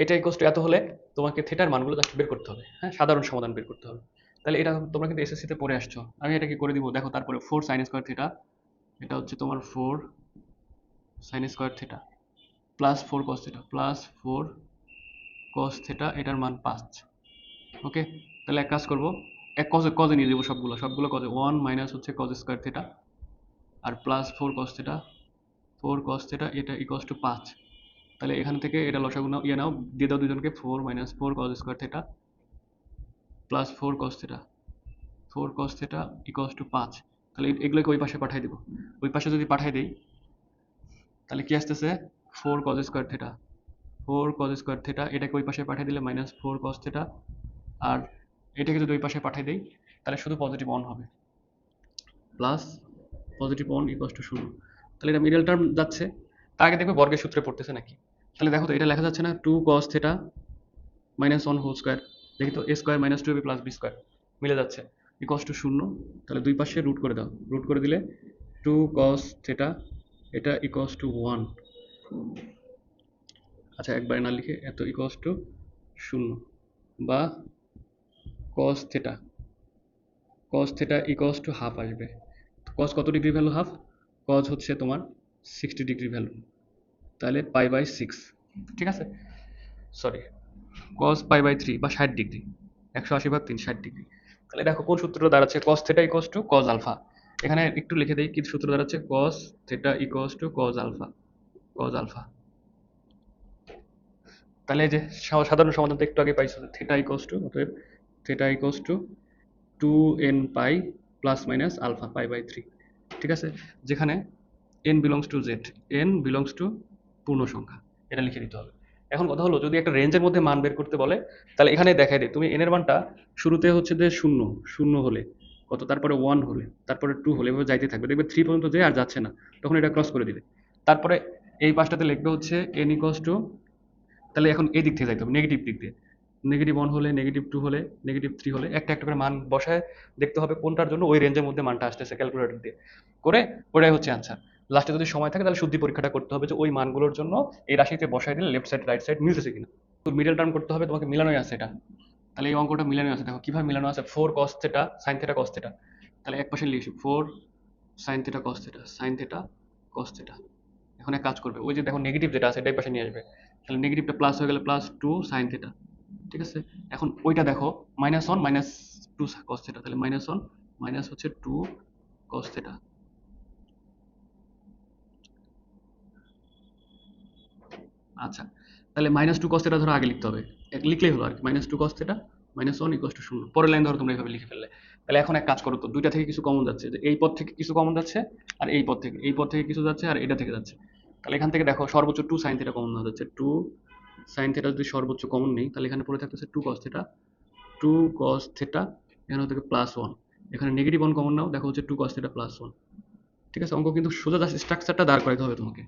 A: এটা ইকুয়ালস টু এত হলে তোমাকে থিটার মানগুলো জাস্ট বের করতে হবে, হ্যাঁ, সাধারণ সমাধান বের করতে হবে। তাহলে এটা তোমরা কিন্তু এসএসসি তে পড়ে আসছো, আমি এটা কি করে দিব দেখো। তারপরে 4 sin² থিটা, এটা হচ্ছে তোমার 4 sin² theta plus 4 cos theta plus 4 cos theta, এটার মান 5। ওকে, তাহলে এক কাজ করব, এক কজে কজে নিয়ে যাবো সবগুলো সবগুলো কজে, 1 মাইনাস হচ্ছে cos² থিটা আর plus 4 cos theta, 4 cos theta, এটা ইকুয়ালস টু 5। তাহলে এখান থেকে এটা লসাগু নাও, ইয়ে নাও, দিয়ে দাও দুজনকে, 4 - 4 cos² theta plus 4 cos theta, 4 cos theta equals to 5। তাহলে এগুলোকে ওই পাশে পাঠিয়ে দিব। ওই পাশে যদি পাঠিয়ে দিই তাহলে কি আসতেছে, 4 cos² থিটা, 4 cos² থিটা, এটাকে ওই পাশে পাঠিয়ে দিলে -4 cos থিটা, আর এটাকে যদি ওই পাশে পাঠিয়ে দিই তাহলে শুধু পজিটিভ 1 হবে, প্লাস পজিটিভ 1 ইকুয়ালস টু 0। তাহলে এটা মিডল টার্ম যাচ্ছে। তার আগে দেখবে বর্গের সূত্রে পড়তেছে নাকি। তাহলে দেখো তো এটা লেখা যাচ্ছে না, 2 cos থিটা -1 হোল স্কোয়ার, দেখি তো a² - 2ab + b² মিলে যাচ্ছে, ইকুয়ালস টু 0। তাহলে দুই পাশে রুট করে দাও, রুট করে দিলে 2 cos থিটা, এটা ইকুয়ালস টু 1। আচ্ছা একবারে না লিখে এত ইকুয়ালস টু 0, বা cos theta, cos theta equals to half আসবে। cos কত ডিগ্রি ভ্যালু হাফ, cos হচ্ছে তোমার 60 ডিগ্রি ভ্যালু, তাহলে π/6, ঠিক আছে, সরি, cos π/3 বা 60 ডিগ্রি, 180/3 60 ডিগ্রি। তাহলে দেখো কোন সূত্রটা দাঁড়াচ্ছে, cos theta equals to cos alpha. এখানে একটু লিখে দেই কি সূত্র দাঁড়াচ্ছে, cos theta equals to cos alpha, cos alpha. তাহলে এই যে সাধারণ সমাধানটা একটু আগে পাইছো, থিটা ইকুয়ালস টু, অতএব theta equals to 2n pi plus minus alpha π/3, ঠিক আছে, যেখানে n belongs to Z, n belongs to পূর্ণ সংখ্যা, এটা লিখে দিতে হবে। এখন কথা হলো যদি একটা রেঞ্জের মধ্যে মান বের করতে বলে, তাহলে এখানে দেখাই দে তুমি n এর মানটা শুরুতে হচ্ছে যে 0 0 হলে কত, তারপরে 1 হলে, তারপরে 2 হলে, এভাবে যাইতে থাকবে, দেখবে 3 পর্যন্ত যায় আর যাচ্ছে না, তখন এটা ক্রস করে দিবে। তারপরে এই পাশটাতে লিখবে হচ্ছে n ইকুয়ালস টু, তাহলে এখন এই দিক থেকে যাইতে হবে নেগেটিভ দিক দিয়ে, -1 হলে, -2 হলে, -3 হলে, একটা একটা করে মান বসায় দেখতে হবে কোনটার জন্য ওই রেঞ্জের মধ্যে মানটা আসতেছে, ক্যালকুলেটর দিয়ে করে, ওটাই হচ্ছে আনসার। লাস্টে যদি সময় থাকে তাহলে শুদ্ধি পরীক্ষাটা করতে হবে যে ওই মানগুলোর জন্য এই রাশিতে বসায় দিলে লেফট সাইড রাইট সাইড মিলতেছে কিনা। তো মিডল টার্ম করতে হবে, তোমাকে মিলানোই আছে এটা। তাহলে এই অঙ্কটা মিলানোই আছে, দেখো কিভাবে মিলানো আছে, 4 cos theta sin theta cos theta, তাহলে এক পাশে লিখি 4 sin theta cos theta sin theta cos theta. এখন এক কাজ করবে, ওই যে দেখো নেগেটিভ যেটা আছে এটাই পাশে নিয়ে আসবে, তাহলে নেগেটিভটা প্লাস হয়ে গেলে +2 sin থিটা, ঠিক আছে। এখন ওইটা দেখো -1 -2 cos থিটা, তাহলে -1 মাইনাস হচ্ছে 2 cos থিটা। আচ্ছা, তাহলে -2 cos থিটা ধরো আগে লিখতে হবে, এক লিখলেই হলো আর কি, -2 cos থিটা -1 ইকুয়ালস টু 0। পরের লাইন ধরো তোমরা এইভাবে লিখে ফেললে। তাহলে এখন এক কাজ করো তো, দুইটা থেকে কিছু কমন যাচ্ছে, যে এই পদ থেকে কিছু কমন যাচ্ছে, আর এই পদ থেকে কিছু যাচ্ছে, আর এটা থেকে যাচ্ছে। তাহলে এখান থেকে দেখো সর্বোচ্চ 2 sin থিটা কমন হয়ে যাচ্ছে, 2 sin থিটা যদি সর্বোচ্চ কমন নেই তাহলে এখানে পড়ে থাকতেছে 2 cos থিটা, 2 cos থিটা, এখানে থেকে +1, এখানে -1 কমন নাও, দেখো হচ্ছে 2 cos থিটা +1, ঠিক আছে। অঙ্ক কিন্তু সোজা জাস্ট স্ট্রাকচারটা দাঁড় করাইতে হবে তোমাকে।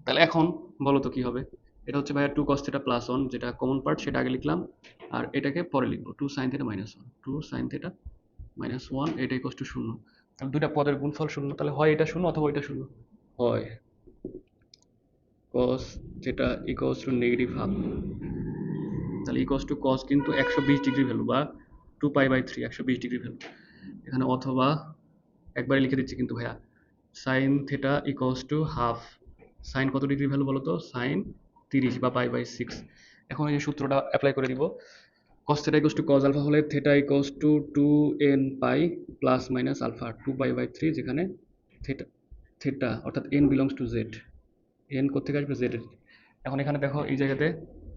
A: তাহলে এখন বলো তো কি হবে, এটা হচ্ছে ভাইয়া 2 cos থিটা +1, যেটা কমন পার্ট সেটা আগে লিখলাম, আর এটাকে পরে লিখবো 2 sin থিটা -1, 2 sin থিটা -1, এটা ইকুয়ালস টু 0। তাহলে দুইটা পদের গুণফল 0, তাহলে হয় এটা 0 অথবা এটা 0, হয় cos থিটা ইকুয়ালস টু -1/2, তাহলে ইকুয়ালস টু cos কিন্তু 120 ডিগ্রি ভ্যালু, বা 2π/3 120 ডিগ্রি ভ্যালু এখানে, অথবা একবারে লিখে দিচ্ছি কিন্তু ভাইয়া, sine theta equals to half, sine কত ডিগ্রি ভ্যালু বলো তো, সাইন 30 বা π/6। এখন এই যে সূত্রটা অ্যাপ্লাই করে দিব, cos theta equals to cos alpha হলে theta equals to 2n pi plus minus alpha 2π/3, যেখানে থিটা থিটা অর্থাৎ n belongs to Z, n কোথেকে আসবে জেড এর। এখন এখানে দেখো এই জায়গাতে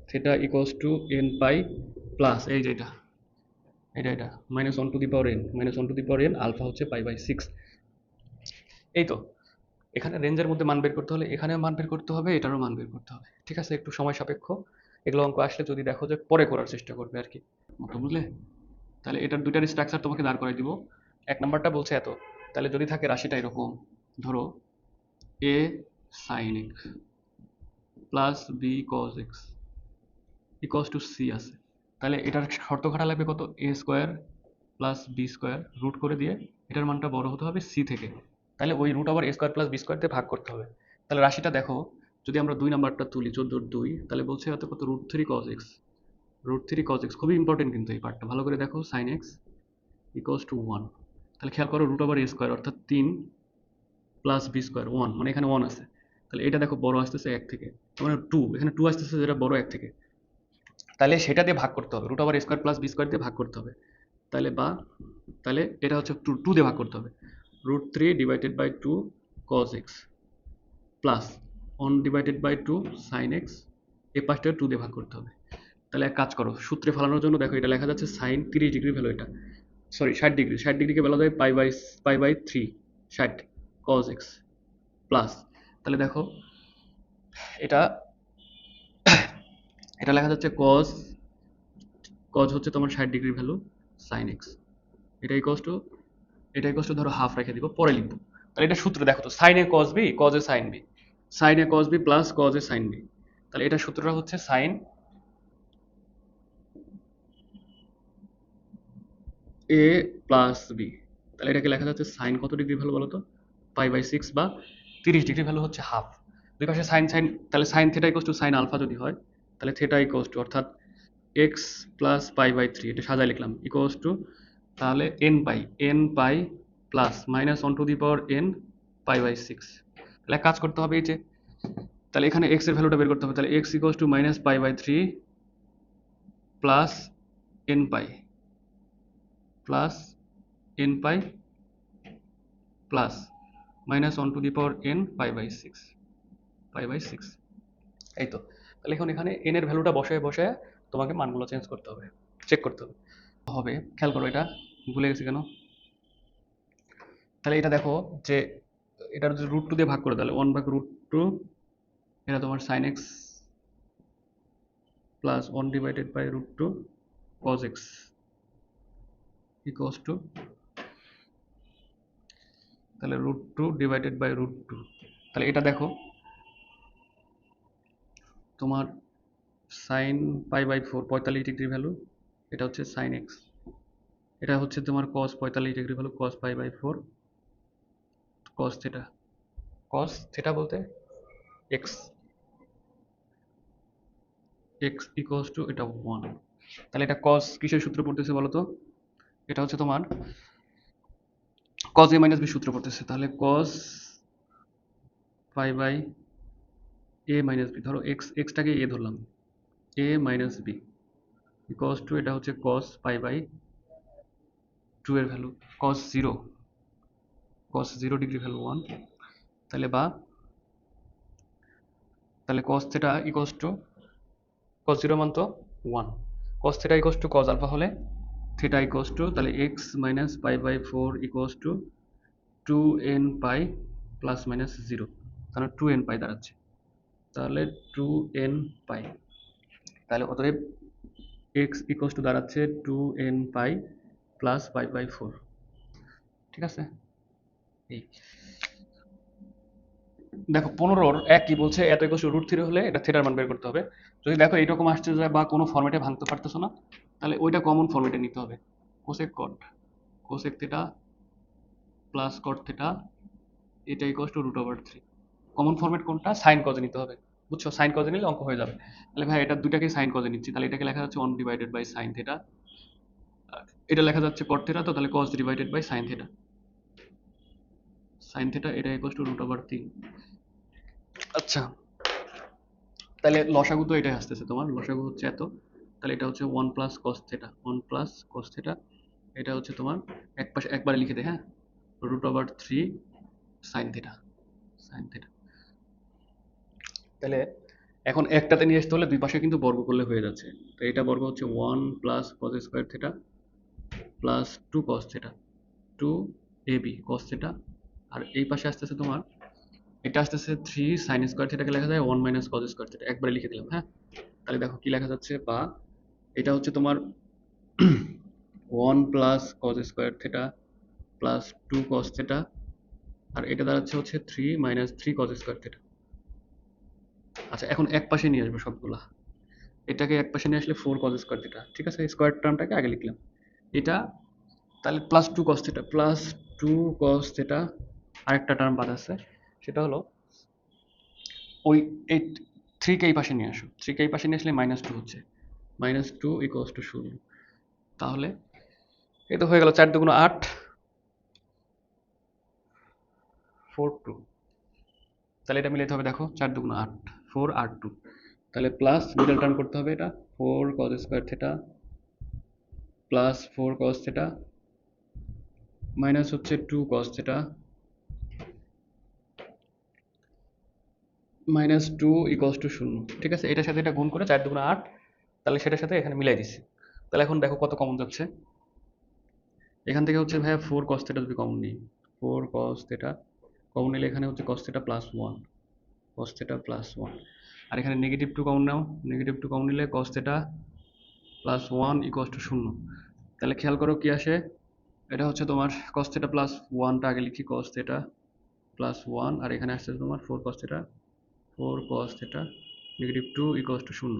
A: theta equals to n pi plus এই যে এটা, এটা -1 to the power n, -1 to the power n, alpha হচ্ছে π/6। এই তো, এখানে রেঞ্জের মধ্যে মান বের করতে হলে এখানেও মান বের করতে হবে, এটারও মান বের করতে হবে, ঠিক আছে, একটু সময় সাপেক্ষ। এগুলো অঙ্ক আসলে যদি দেখো যে পরে করার চেষ্টা করবে আর কি, মতো বুঝলে। তাহলে এটার দুইটার স্ট্রাকচার তোমাকে দাঁড় করাই দিব। এক নাম্বারটা বলছে এত, তাহলে যদি থাকে রাশিটা এরকম, ধরো a sin x প্লাস b cos x equals to C আছে, তাহলে এটার শর্ত খাটা লাগবে কত, A square plus B square root করে দিয়ে এটার মানটা বড় হতে হবে সি থেকে, তাহলে ওই রুট আবার এ স্কোয়ার প্লাস বি স্কোয়ার দিয়ে ভাগ করতে হবে। তাহলে রাশিটা দেখো, যদি আমরা 2 নাম্বারটা তুলি 14 2, তাহলে বলছে হয়তো কত, √3 cos x, √3 cos x খুবই ইম্পর্টেন্ট কিন্তু এই পার্টটা ভালো করে দেখো, sin x ইকুয়ালস টু 1, তাহলে খেয়াল করো রুট ওভার এ স্কোয়ার অর্থাৎ 3 প্লাস বি স্কোয়ার 1, মানে এখানে 1 আছে, তাহলে এটা দেখো বড় আসতেছে 1 থেকে, মানে 2, এখানে 2 আসতেছে যেটা বড় 1 থেকে, তাহলে সেটা দিয়ে ভাগ করতে হবে, root over a square plus B square দিয়ে ভাগ করতে হবে, তাহলে তাহলে এটা হচ্ছে 2 দিয়ে ভাগ করতে হবে, √3/2 cos x plus 1/2 sin x, এই পাশটা 2 দিয়ে ভাগ করতে হবে। তাহলে এক কাজ করো, সূত্রে ফেলানোর জন্য দেখো এটা লেখা যাচ্ছে সাইন 30 ডিগ্রি ভ্যালু, এটা সরি 60 ডিগ্রি, 60 ডিগ্রিকে বলা যায় pi by 3, 60 cos x plus, তাহলে দেখো এটা এটা লেখা যাচ্ছে cos হচ্ছে তোমার 60 ডিগ্রি ভ্যালু sin x, এটা ইকুয়ালস টু ধরো হাফ রেখে দিব, পরে লিখবো। তাহলে এটা সূত্র দেখো তো, sin a cos b cos a sin b, sin a cos b plus cos a sin b, তাহলে এটা সূত্রটা হচ্ছে sin a প্লাস b, তাহলে এটাকে লেখা যাচ্ছে সাইন কত ডিগ্রি ভ্যালু বলো তো, পাই/6 বা 30 ডিগ্রি ভ্যালু হচ্ছে হাফ, দুই পাশে সাইন সাইন, তাহলে sine theta equals to sine alpha যদি হয়, তাহলে থিটা ইকুয়ালস টু অর্থাৎ x প্লাস পাই/3, এটা সাজায় লিখলাম, ইকুয়ালস টু তাহলে n pi plus minus 1 to the power n pi, তাহলে কাজ করতে হবে এই যে, তাহলে এখানে x এর ভ্যালুটা বের করতে হবে, তাহলে x ইকুয়ালস টু মাইনাস পাই/3 plus n pi plus n pi plus minus 1 to the power n পাই/6, এই তো। তাহলে এখন এখানে n এর ভ্যালুটা বসায় বসায় তোমাকে মানগুলো চেঞ্জ করতে হবে, চেক করতে হবে হবে খেয়াল করো, এটা ভুলে গেছি কেন, তাহলে এটা দেখো যে এটার যদি √2 দিয়ে ভাগ করে, তাহলে 1/√2, এটা তোমার sin x plus 1/√2 cos x equals to, তাহলে √2/√2, তাহলে এটা দেখো তোমার সাইন পাই/4 45 ডিগ্রি ভ্যালু, এটা হচ্ছে সাইন এক্স, এটা হচ্ছে তোমার কস 45 ডিগ্রি ভ্যালু কস পাই/4 কস থেটা বলতে এক্স, এক্স ইকুয়ালস টু এটা 1, তাহলে এটা কস কিসের সূত্র পড়তেছে বলো তো, এটা হচ্ছে তোমার কস a মাইনাস বি সূত্র পড়তেছে, তাহলে কস পাই/a মাইনাস বি, ধরো এক্সটাকে এ ধরলাম, a minus B equals to, এটা হচ্ছে কস পাই/2 এর ভ্যালু, কস 0 ডিগ্রি ভ্যালু 1, তাহলে তাহলে cos theta equals to, cos 0 মান তো 1, cos theta equals to cos alpha হলে থিটা ইকুয়ালস টু, তাহলে x minus pi equals to 2n pi plus minus 0, তাহলে 2n পাই দাঁড়াচ্ছে, তাহলে 2n পাই, তাহলে অতএব x ইকুয়ালস টু দাঁড়াচ্ছে 2n পাই প্লাস পাই/4, ঠিক আছে। এই দেখো 15 এক কি বলছে, এত ইকুয়ালস টু √3 হলে এটা থিটার মান বের করতে হবে, যদি দেখো এরকম আসছে যায় বা কোনো ফরম্যাটে ভাঙতে পারতেছো না, তাহলে ওইটা কমন ফরম্যাটে নিতে হবে, cosec theta plus cot theta, এটা ইকুয়ালস টু √3, কমন ফরম্যাট কোনটা, সাইন কজে নিতে হবে, বুঝছো, সাইন কজে নিলে অঙ্ক হয়ে যাবে, তাহলে ভাই এটা দুইটাকে সাইন কজে নিচ্ছি, তাহলে এটাকে লেখা যাচ্ছে 1/sin থিটা, এটা লেখা যাচ্ছে কট থিটা, তো তাহলে cos/sin থিটা, sin থিটা এটা ইকুয়ালস টু √3, আচ্ছা তাহলে লসাগু তো এটাই আসতেছে, তোমার লসাগু হচ্ছে এত, তাহলে এটা হচ্ছে 1 প্লাস কস থিটা, 1 প্লাস কস থিটা, এটা হচ্ছে তোমার এক পাশে একবারে লিখে দে, হ্যাঁ, √3 সাইন থিটা, সাইন থিটা, তাহলে এখন একটাতে নিয়ে আসতে হলে দুই পাশে কিন্তু বর্গ করলে হয়ে যাচ্ছে, তো এটা বর্গ হচ্ছে 1 plus cos square theta plus 2 cos theta, 2ab cos theta, আর এই পাশে আসতেছে তোমার, এটা আসতেছে 3 সাইন স্কোয়ার থিটাকে লেখা যায় 1 মাইনাস কস স্কোয়ার থিটা, একবারে লিখে দিলাম, হ্যাঁ, তাহলে দেখো কি লেখা যাচ্ছে, বা এটা হচ্ছে তোমার 1 plus cos square theta plus 2 cos theta, আর এটা দাঁড়াচ্ছে হচ্ছে 3 মাইনাস 3 কস স্কোয়ার থিটা। আচ্ছা এখন এক পাশে নিয়ে আসবো সবগুলা, এটাকে এক পাশে নিয়ে আসলে 4 cos² থিটা, ঠিক আছে, স্কোয়ার টার্মটাকে আগে লিখলাম এটা। তাহলে +2 cos থিটা, +2 cos থিটা, আরেকটা টার্ম বাদ আছে, সেটা হলো ওই এই 3কে এই পাশে নিয়ে আসো, 3কে এই পাশে নিয়ে আসলে -2 হচ্ছে, -2 = 0। তাহলে এই তো হয়ে গেল 4 দুগুণ 8, 4 2। তাহলে এটা মিলাইতে হবে, দেখো 4 দুগুণ 8, 4 আর 2, তাহলে প্লাস মিডল টার্ম করতে হবে, এটা 4 cos² theta plus 4 cos theta minus হচ্ছে 2 cos থিটা -2 = 0, ঠিক আছে। এটার সাথে এটা গুণ করে 4 দুগুণ 8, তাহলে সেটার সাথে এখানে মিলাই দিছি। তাহলে এখন দেখো কত কমন যাচ্ছে। এখান থেকে হচ্ছে ভাইয়া 4 cos থিটা যদি কমন নিই, 4 cos থিটা কমন নিলে এখানে হচ্ছে cos থিটা +1, cos থিটা +1, আর এখানে -2 কমন নাও, -2 কমন নিলে cos থিটা +1 = 0। তাহলে খেয়াল করো কি আসে, এটা হচ্ছে তোমার cos থিটা +1টা আগে লিখি, cos থিটা +1, আর এখানে আসছে তোমার 4 cos থিটা, 4 cos থিটা -2 = 0।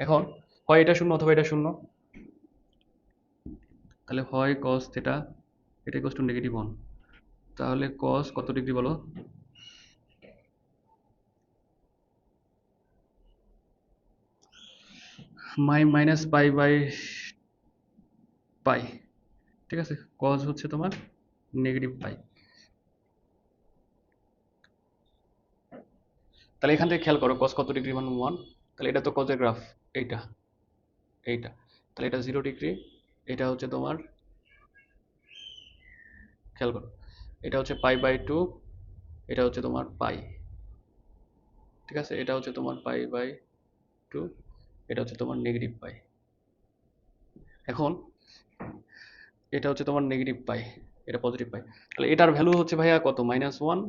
A: এখন হয় এটা 0 অথবা এটা 0, তাহলে হয় cos থিটা এটা = -1, তাহলে cos কত ডিগ্রি বলো, -π/π, ঠিক আছে। cos হচ্ছে তোমার -π। তাহলে এখান থেকে খেয়াল করো cos কত ডিগ্রি, 1। তাহলে এটা তো cos-এর গ্রাফ, এইটা এইটা, তাহলে এটা 0 ডিগ্রি, এটা হচ্ছে তোমার, খেয়াল করো, এটা হচ্ছে π/2, এটা হচ্ছে তোমার পাই, ঠিক আছে, এটা হচ্ছে তোমার π/2, এটা হচ্ছে তোমার -π। এখন এটা হচ্ছে তোমার -π, এটা +π, তাহলে এটার ভ্যালু হচ্ছে ভাইয়া কত, -1,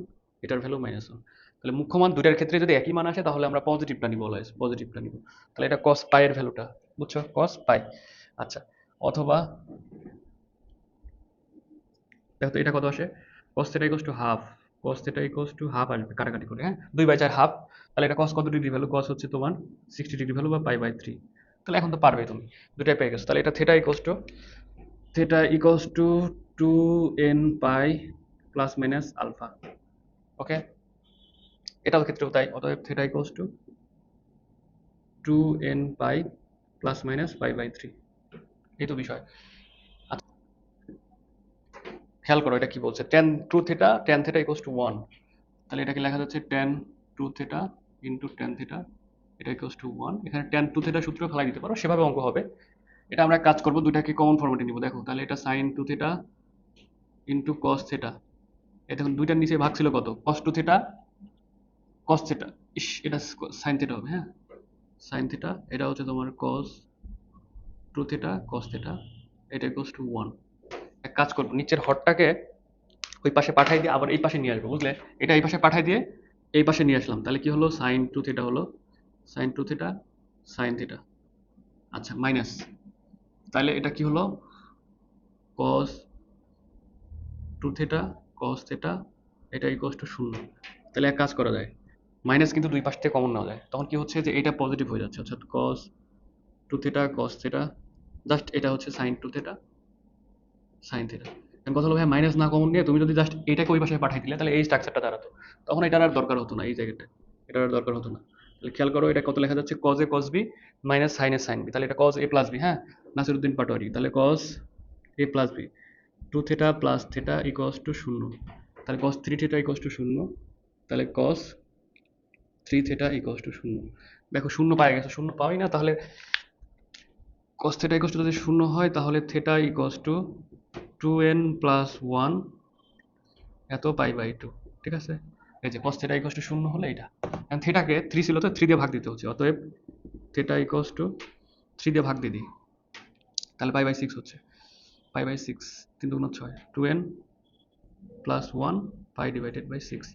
A: এটার ভ্যালু -1। তাহলে মুখ্য মান দুইটার ক্ষেত্রে যদি একই মান আসে তাহলে আমরা পজিটিভটা নিব, অলওয়েজ পজিটিভটা নিব। তাহলে এটা cos π এর ভ্যালুটা, বুঝছো, cos π। আচ্ছা, অথবা দেখো তো এটা কত আসে, cos theta equals to half, cos theta equals to half আসবে কাটাকাটি করে, হ্যাঁ, 2/4 হাফ। তাহলে এটা cos কত ডিগ্রি ভ্যালু, cos হচ্ছে তোমার 60 ডিগ্রি ভ্যালু বা π/3। তাহলে এখন তো পারবে তুমি, দুটাই পেয়ে গেছো। তাহলে এটা theta equals to 2n π ± alpha, okay. এটার ক্ষেত্রেও তাই, অতএব থিটা ইকুয়ালস টু 2n π ± π/3, এই তো বিষয়। আচ্ছা, খেয়াল করো এটা কি বলছে, tan থিটা ইকুয়ালস টু 1, তাহলে এটাকে লেখা যাচ্ছে tan2 theta into tan theta, এটা ইকুয়ালস টু 1। এখানে tan2 থিটা সূত্র ফেলাই দিতে পারো, সেভাবে অঙ্ক হবে। এটা আমরা কাজ করব, দুটাকে কমন ফরম্যাটে নিব, দেখো তাহলে এটা sin2 theta into cos theta, এই দেখুন দুইটার নিচে ভাগ ছিল কত, cos2 থিটা cos থিটা, ইস এটা sin থিটা হবে, হ্যাঁ, sin থিটা, এটা হচ্ছে তোমার cos2 থিটা cos থিটা, এটা ইকুয়ালস টু 1। এক কাজ করবো, নিচের হরটাকে ওই পাশে পাঠাই দিয়ে আবার এই পাশে নিয়ে আসবো, বুঝলে, এটা এই পাশে পাঠাই দিয়ে এই পাশে নিয়ে আসলাম, তাহলে কি হলো, sin2 থিটা হলো sin2 থিটা sin থিটা, আচ্ছা মাইনাস, তাহলে এটা কি হলো, cos2 থিটা cos থিটা, এটা ইকুয়ালস টু 0। তাহলে এক কাজ করা যায়, মাইনাস কিন্তু দুই পাশ থেকে কমন নেওয়া যায়, তখন কি হচ্ছে যে এটা পজিটিভ হয়ে যাচ্ছে, অর্থাৎ cos2 theta cos theta, just এটা হচ্ছে sin2 থিটা sin থিটা। এখন কথা হলো ভাই, মাইনাস না কমন নিয়ে তুমি যদি জাস্ট এটাকে ওই পাশে পাঠিয়ে দিলে তাহলে এই স্ট্রাকচারটা দাঁড়াতো, তখন এটার আর দরকার হতো না, এই জায়গাটা এটার আর দরকার হতো না। তাহলে খেয়াল করো এটা কত লেখা যাচ্ছে, cos a cos b minus sin a sin b, তাহলে এটা cos a প্লাস b, হ্যাঁ, নাসিরউদ্দিন পাটোয়ারি, তাহলে cos a plus b 2 theta plus theta equals two 0, তাহলে cos 3 থিটা ইকুয়ালস টু 0, তাহলে cos 3 থিটা ইকুয়ালস টু 0। দেখো 0 পাই গেছে, 0 পাওয়াই না, তাহলে cos থিটা ইকুয়ালস টু যদি 0 হয় তাহলে theta equals to 2n plus 1 এত π/2, ঠিক আছে। এই যে cos থিটা ইকুয়ালস টু 0 হলে এটা, এখন থিটাকে 3 ছিল তো 3 দিয়ে ভাগ দিতে হচ্ছে, অতএব থিটা ইকুয়ালস টু 3 দিয়ে ভাগ দিয়ে দিই, তাহলে π/6 হচ্ছে, π/6, 3 দুগুণ 6, 2n প্লাস 1 π/6,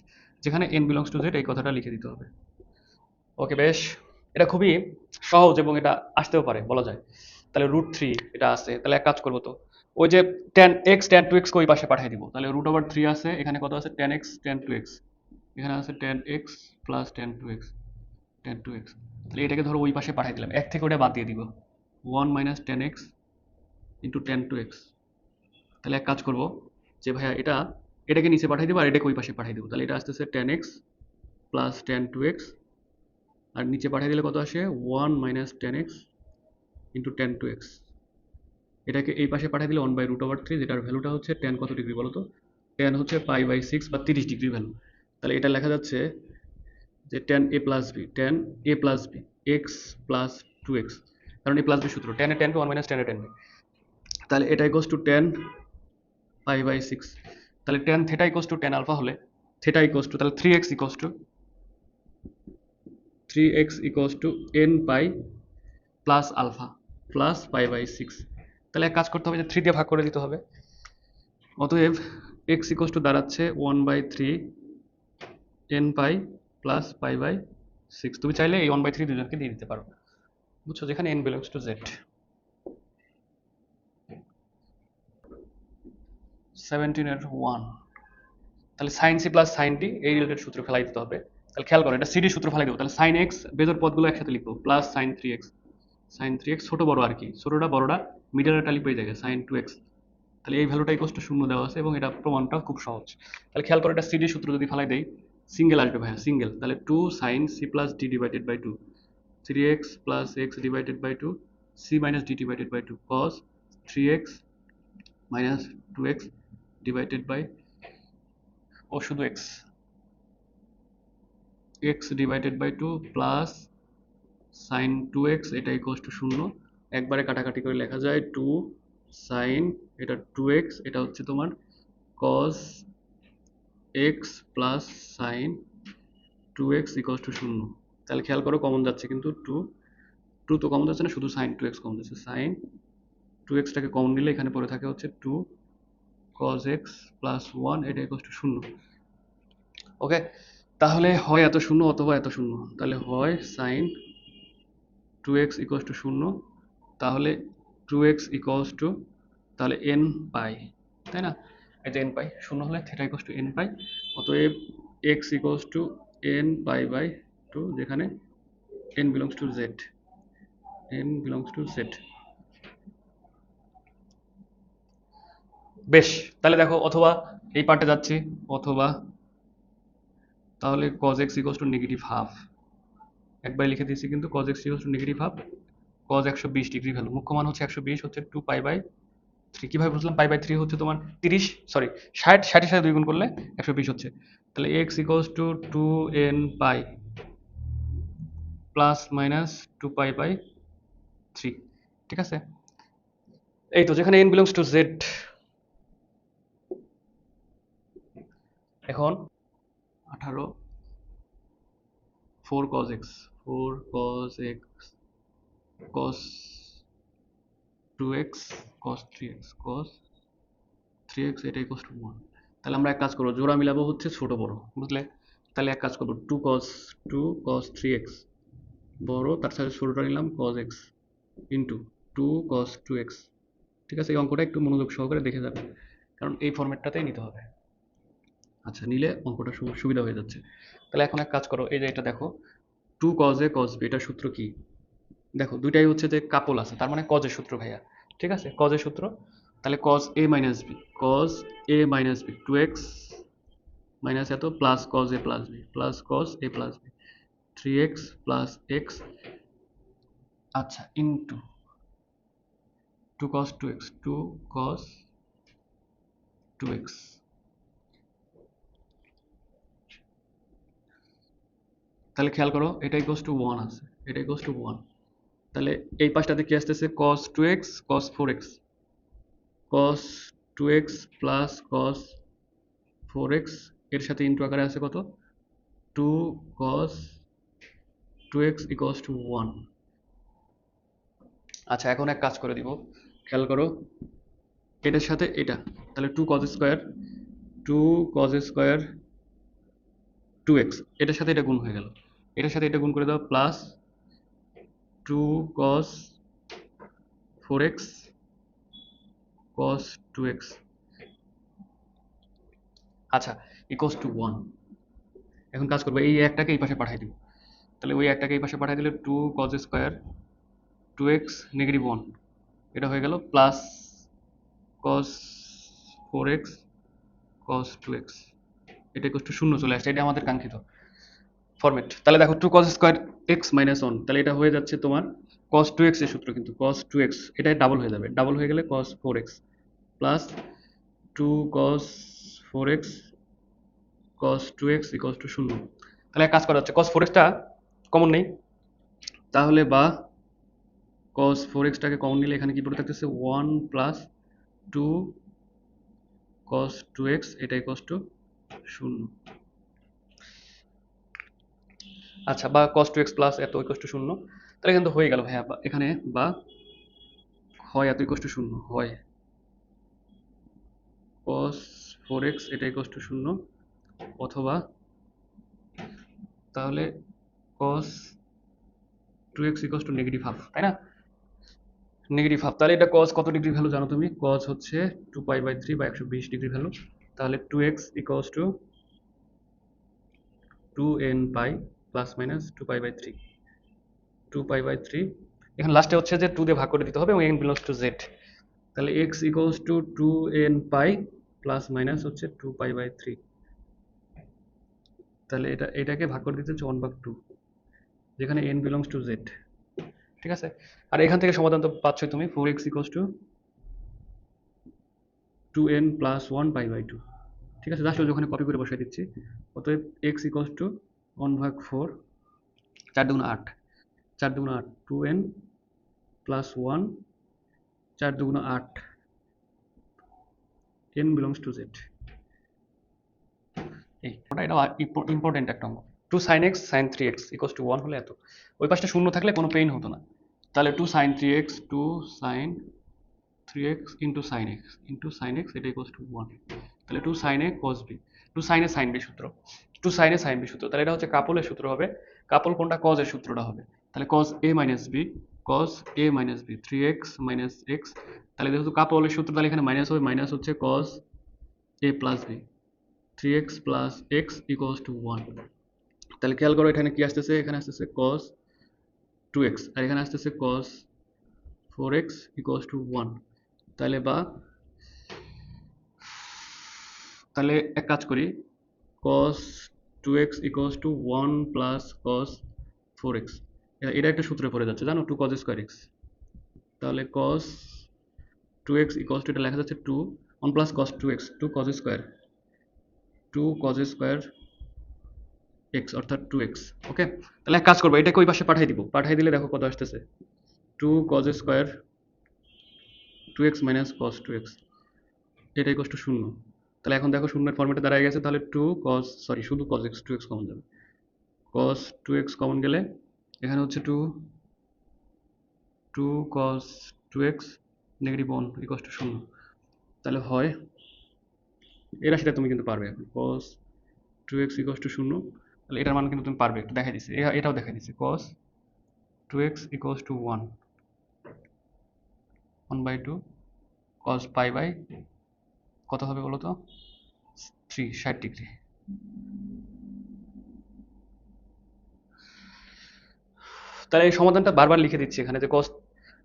A: যেখানে n বিলংস টু z এই কথাটা লিখে দিতে হবে। ওকে, বেশ, এটা খুবই সহজ এবং এটা আসতেও পারে বলা যায়। তাহলে √3 এটা আছে, তাহলে এক কাজ করবো তো, ওই যে tan2x কে ওই পাশে পাঠিয়ে দিব, তাহলে √3 আছে, এখানে কত আছে tan x tan2x, এখানে আছে tan x plus tan2x, ten two x, তাহলে এটাকে ধরো ওই পাশে পাঠিয়ে দিলাম, এক থেকে ওটা বাদ দিয়ে দিব, 1 - 10x into ten two x. তাহলে এক কাজ করব যে ভাইয়া এটাকে নিচে পাঠিয়ে দেবো আর এটাকে ওই পাশে পাঠিয়ে দেবো, তাহলে এটা আসতেছে 10x plus tan two x, আর নিচে পাঠিয়ে দিলে কত আসে 1 - 10x into ten two x. এটাকে এই পাশে পাঠিয়ে দিলে 1/√3, যেটার ভ্যালুটা হচ্ছে টেন কত ডিগ্রি বলো তো, টেন হচ্ছে π/6 বা 30 ডিগ্রি ভ্যালু। তাহলে এটা লেখা যাচ্ছে যে tan a plus b x plus two x, কারণ এ প্লাস বি সূত্র, টেন এ 10 1 - 10 এ 10 তাহলে এটা ইকোয়াস টু টেন π/6। তাহলে tan theta equals to tan alpha হলে থেটা ইকোয়াস টু, তাহলে three x equals to n pi plus alpha plus π/6। তাহলে এক কাজ করতে হবে যে 3 দিয়ে ভাগ করে দিতে হবে, অতএব এক্স ইকোয়াস টু দাঁড়াচ্ছে 1/3 এন পাই প্লাস π/6। তুমি চাইলে এই 1/3 দুজনকে দিয়ে দিতে পারো, বুঝছো, যেখানে n বিলংস টু জেড। 17-1, তাহলে sine C plus sine T এই রিলেটেড সূত্র ফেলাই দিতে হবে। তাহলে খেয়াল করো, এটা সিডি সূত্র ফেলাই দেবো, তাহলে সাইন এক্স বেজোর পদগুলো একসাথে লিখবো, প্লাস সাইন থ্রি এক্স ছোট বড় আর কি, ছোটটা বড়টা মিডলেরটা লিখবো এই জায়গায় sin2x। তাহলে এই ভ্যালুটা ইকোয়াস টু 0 দেওয়া আছে এবং এটা প্রমাণটা খুব সহজ। তাহলে খেয়াল করো, এটা সিডি সূত্র যদি ফেলাই দেই, সিঙ্গেল আসবে ভাইয়া, সিঙ্গেল, তাহলে 2 sin c plus d divided by 2, 3x plus x divided by 2, c minus d divided by 2 cos 3x minus 2x divided by, ও শুধু x divided by 2 plus sine 2x, এটা ইকুয়ালস টু 0। একবারে কাটাকাটি করে লেখা যায় 2 সাইন, এটা 2x, এটা হচ্ছে তোমার cos x plus sine 2x equals two 0। তাহলে খেয়াল করো কমন যাচ্ছে কিন্তু 2 তো কমন যাচ্ছে না, শুধু সাইন 2x কমন যাচ্ছে, সাইন 2xটাকে কমন নিলে এখানে পড়ে থাকে হচ্ছে 2 cos x প্লাস 1, এটা ইকুয়ালস টু 0। ওকে, তাহলে হয় এত শূন্য অথবা এত শূন্য, তাহলে হয় সাইন 2x ইকুয়ালস টু 0, তাহলে 2x ইকুয়ালস টু, তাহলে n পাই, তাই না, এই যে n পাই শূন্য হলে theta equals to n pi, অতএব x equals to n pi by 2, যেখানে n বিলংস টু z, বেশ। তাহলে দেখো, অথবা এই পার্টে যাচ্ছি, অথবা তাহলে cos x equals two negative half, একবার লিখে দিয়েছি কিন্তু cos x equals two negative half, cos 120 degree value, মুখ্য মান হচ্ছে 120, হচ্ছে 2π/3। কিভাবে বুঝলাম, π/3 হচ্ছে তোমার 30, সরি 60, 60 এর সাথে 2 গুণ করলে 120 হচ্ছে, তাহলে x equals to 2n pi plus minus 2π/3, ঠিক আছে। এই তো, যেখানে n বিলংস টু z। এখন 18 4 cos x, 4 cos x cos 2x cos 3x cos 3x, এটা ইকুয়ালস টু 1। তাহলে আমরা এক কাজ করবো, জোড়া মিলাবো হচ্ছে ছোট বড়, বুঝলে। তাহলে এক কাজ করবো, 2 cos 3x বড়, তার সাথে ছোটটা নিলাম cos x into 2 cos 2x। ঠিক আছে, এই অঙ্কটা একটু মনোযোগ সহকারে দেখে যাবে, কারণ এই ফরম্যাটটাতেই নিতে হবে। আচ্ছা, নিলে অঙ্কটা সুবিধা হয়ে যাচ্ছে। তাহলে এখন এক কাজ করো, এই যে এটা দেখো, 2 cos a cos b, এটার সূত্র কি দেখো, দুইটাই হচ্ছে যে কাপল আছে, তার মানে cos এর সূত্র ভাইয়া, ঠিক আছে, cos এর সূত্র। তাহলে cos a minus b, cos a minus b 2x minus এত plus cos a plus b plus cos a plus b 3x plus x, আচ্ছা, into 2 cos 2x 2 cos 2x। তাহলে খেয়াল করো, এটা ইকুয়ালস টু 1 আছে, এটা ইকুয়ালস টু 1, তাহলে এই পাশটাতে কি আসতেছে cos 2x cos 4x, cos 2x plus cos 4x, এর সাথে ইন্টু আকারে আছে কত 2 cos 2x ইকুয়ালস টু 1। আচ্ছা, এখন এক কাজ করে দিব, খেয়াল করো, এটার সাথে এটা, তাহলে 2 cos square 2 cos square 2x, এটার সাথে এটা গুণ হয়ে গেল, এটার সাথে এটা গুণ করে দাও, plus 2 cos 4x cos 2x, আচ্ছা, ইকুয়ালস টু 1। এখন কাজ করবো, এই একটাকে এই পাশে পাঠিয়ে দিব, তাহলে ওই একটাকে এই পাশে পাঠিয়ে দিলে 2 cos² 2x -1, এটা হয়ে গেল plus cos 4x cos 2x, এটা ইকুয়াল টু 0 চলে আসছে। এটা আমাদের কাঙ্ক্ষিত ফরম্যাট। তাহলে দেখো 2 cos² x -1, তাহলে এটা হয়ে যাচ্ছে তোমার cos 2x এর সূত্র, কিন্তু cos 2x এটা ডাবল হয়ে যাবে, ডাবল হয়ে গেলে cos 4x plus 2 cos 4x cos 2x equal two 0। তাহলে এক কাজ করা যাচ্ছে, cos 4x টা কমন নেই, তাহলে বা cos 4x টাকে কমন নিলে এখানে কি পড়ে থাকতেছে 1 প্লাস 2 cos 2x, এটা ইকুয়াল টু 0। আচ্ছা, বা cos 2x প্লাস এত ইকুয়াল টু 0, তাহলে কিন্তু হয়ে গেল ভাইয়া। এখানে বা হয় এত ইকুয়াল টু 0, হয় cos 4x এটা ইকুয়াল টু 0, অথবা তাহলে cos 2x equal two negative half, তাই না? নেগেটিভ হাফ, তাহলে এটা cos কত ডিগ্রি ভ্যালু জানো তুমি? cos হচ্ছে 2π/3 বা 120 ডিগ্রি ভ্যালু, তাহলে 2x equal two 2nπ plus minus 2π/3, 2π/3, এখানে লাস্টে হচ্ছে যে 2 দিয়ে ভাগ করে দিতে হবে এবং n বিলংস টু z, তাহলে x equal to 2nπ plus minus হচ্ছে 2π/3, তাহলে এটাকে ভাগ করে দিতে হচ্ছে 1/2, যেখানে n বিলংস টু z। ঠিক আছে, আর এখান থেকে সমাধান তো পাচ্ছই তুমি, 4x equal to 2n plus 1π/2। ঠিক আছে, জাস্ট ওখানে কপি করে বসাই দিচ্ছি। অতএব x ইকুয়াল টু 1/4, 4 দুগুণ 8, 4 দুগুণ 8, 2n প্লাস 1, 4 দুগুণ 8, n বিলংস টু z। এই এটা ইম্পর্টেন্ট একটা অঙ্ক। 2 sin x sin 3x equal to 1 হলে এত, ওই পাশটা শূন্য থাকলে কোনো পেইন হতো না। তাহলে 2 sin 3x 2 sin 3x into sin x এটা ইকুয়াল টু 1, তাহলে 2 sin a cos b, 2 sin a sin b সূত্র, 2 sin a sin b সূত্র, তাহলে এটা হচ্ছে কাপলের সূত্র হবে। কাপল কোনটা? cos এর সূত্রটা হবে, তাহলে cos a minus b, cos a minus b 3x minus x, তাহলে যেহেতু কাপলের সূত্র তাহলে এখানে মাইনাস হবে, মাইনাস হচ্ছে cos a plus b 3x plus x equals to 1। তাহলে খেয়াল করো এখানে কি আসতেছে, এখানে আসতেছে cos 2x আর এখানে আসতেছে cos 4x equals to 1। তাহলে তাহলে এক কাজ করি, cos 2x equals to 1 plus cos 4x, এটা একটা সূত্রে পড়ে যাচ্ছে জানো, 2 cos square x, তাহলে cos 2x equals to এটা লেখা যাচ্ছে 2 1 plus cos 2x 2 cos square x অর্থাৎ 2x। ওকে, তাহলে এক কাজ করবো, এটাকে ওই পাশে পাঠিয়ে দিব, পাঠিয়ে দিলে দেখো কত আসতেছে, 2 cos square 2x minus cos 2x, এটা ইকুয়াল টু 0। তাহলে এখন দেখো শূন্যের ফর্মেটে দাঁড়ায় গেছে, তাহলে শুধু cos x 2x কমন যাবে, cos 2x কমন গেলে এখানে হচ্ছে 2 cos 2x negative 1 equal to 0, তাহলে হয় এরা, সেটা তুমি কিন্তু পারবে এখন, cos 2x ইকুয়াল টু 0, তাহলে এটার মান কিন্তু তুমি পারবে, একটু দেখাই দিচ্ছি, এটাও দেখাই দিচ্ছি, cos 2x equal to 1/2 cos pi by কত হবে বলো তো, 60 ডিগ্রি। তাহলে এই সমাধানটা বারবার লিখে দিচ্ছি এখানে, যে cos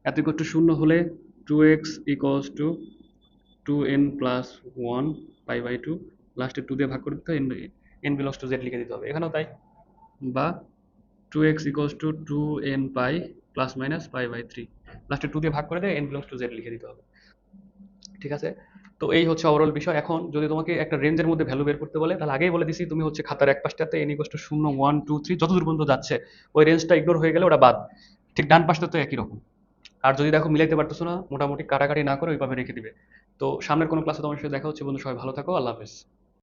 A: এত ইকুয়াল টু 0 হলে 2x equals to 2n plus 1 π/2, লাস্টে 2 দিয়ে ভাগ করে দিতে হবে, n বিলংস টু z লিখে দিতে হবে, এখানেও তাই, বা 2x equals to 2n pi plus minus π/3, লাস্টে 2 দিয়ে ভাগ করে দিয়ে n বিলংস টু z লিখে দিতে হবে। ঠিক আছে, তো এই হচ্ছে ওভারঅল বিষয়। এখন যদি তোমাকে একটা রেঞ্জের মধ্যে ভ্যালু বের করতে বলে, তাহলে আগেই বলে দিছি তুমি হচ্ছে খাতার এক পাশটাতে n ইকুয়ালস টু 0 1 2 3 যত দূর পর্যন্ত যাচ্ছে ওই রেঞ্জটা ইগনোর হয়ে গেলে ওটা বাদ, ঠিক ডান পাশটা তো একই রকম। আর যদি দেখো মিলাইতে পারতেছো না, মোটামুটি কাটাকাটি না করে ওইভাবে রেখে দিবে। তো সামনের কোনো ক্লাসে তোমার সাথে দেখা হচ্ছে বন্ধু, সবাই ভালো থাকো, আল্লাহ হাফেজ।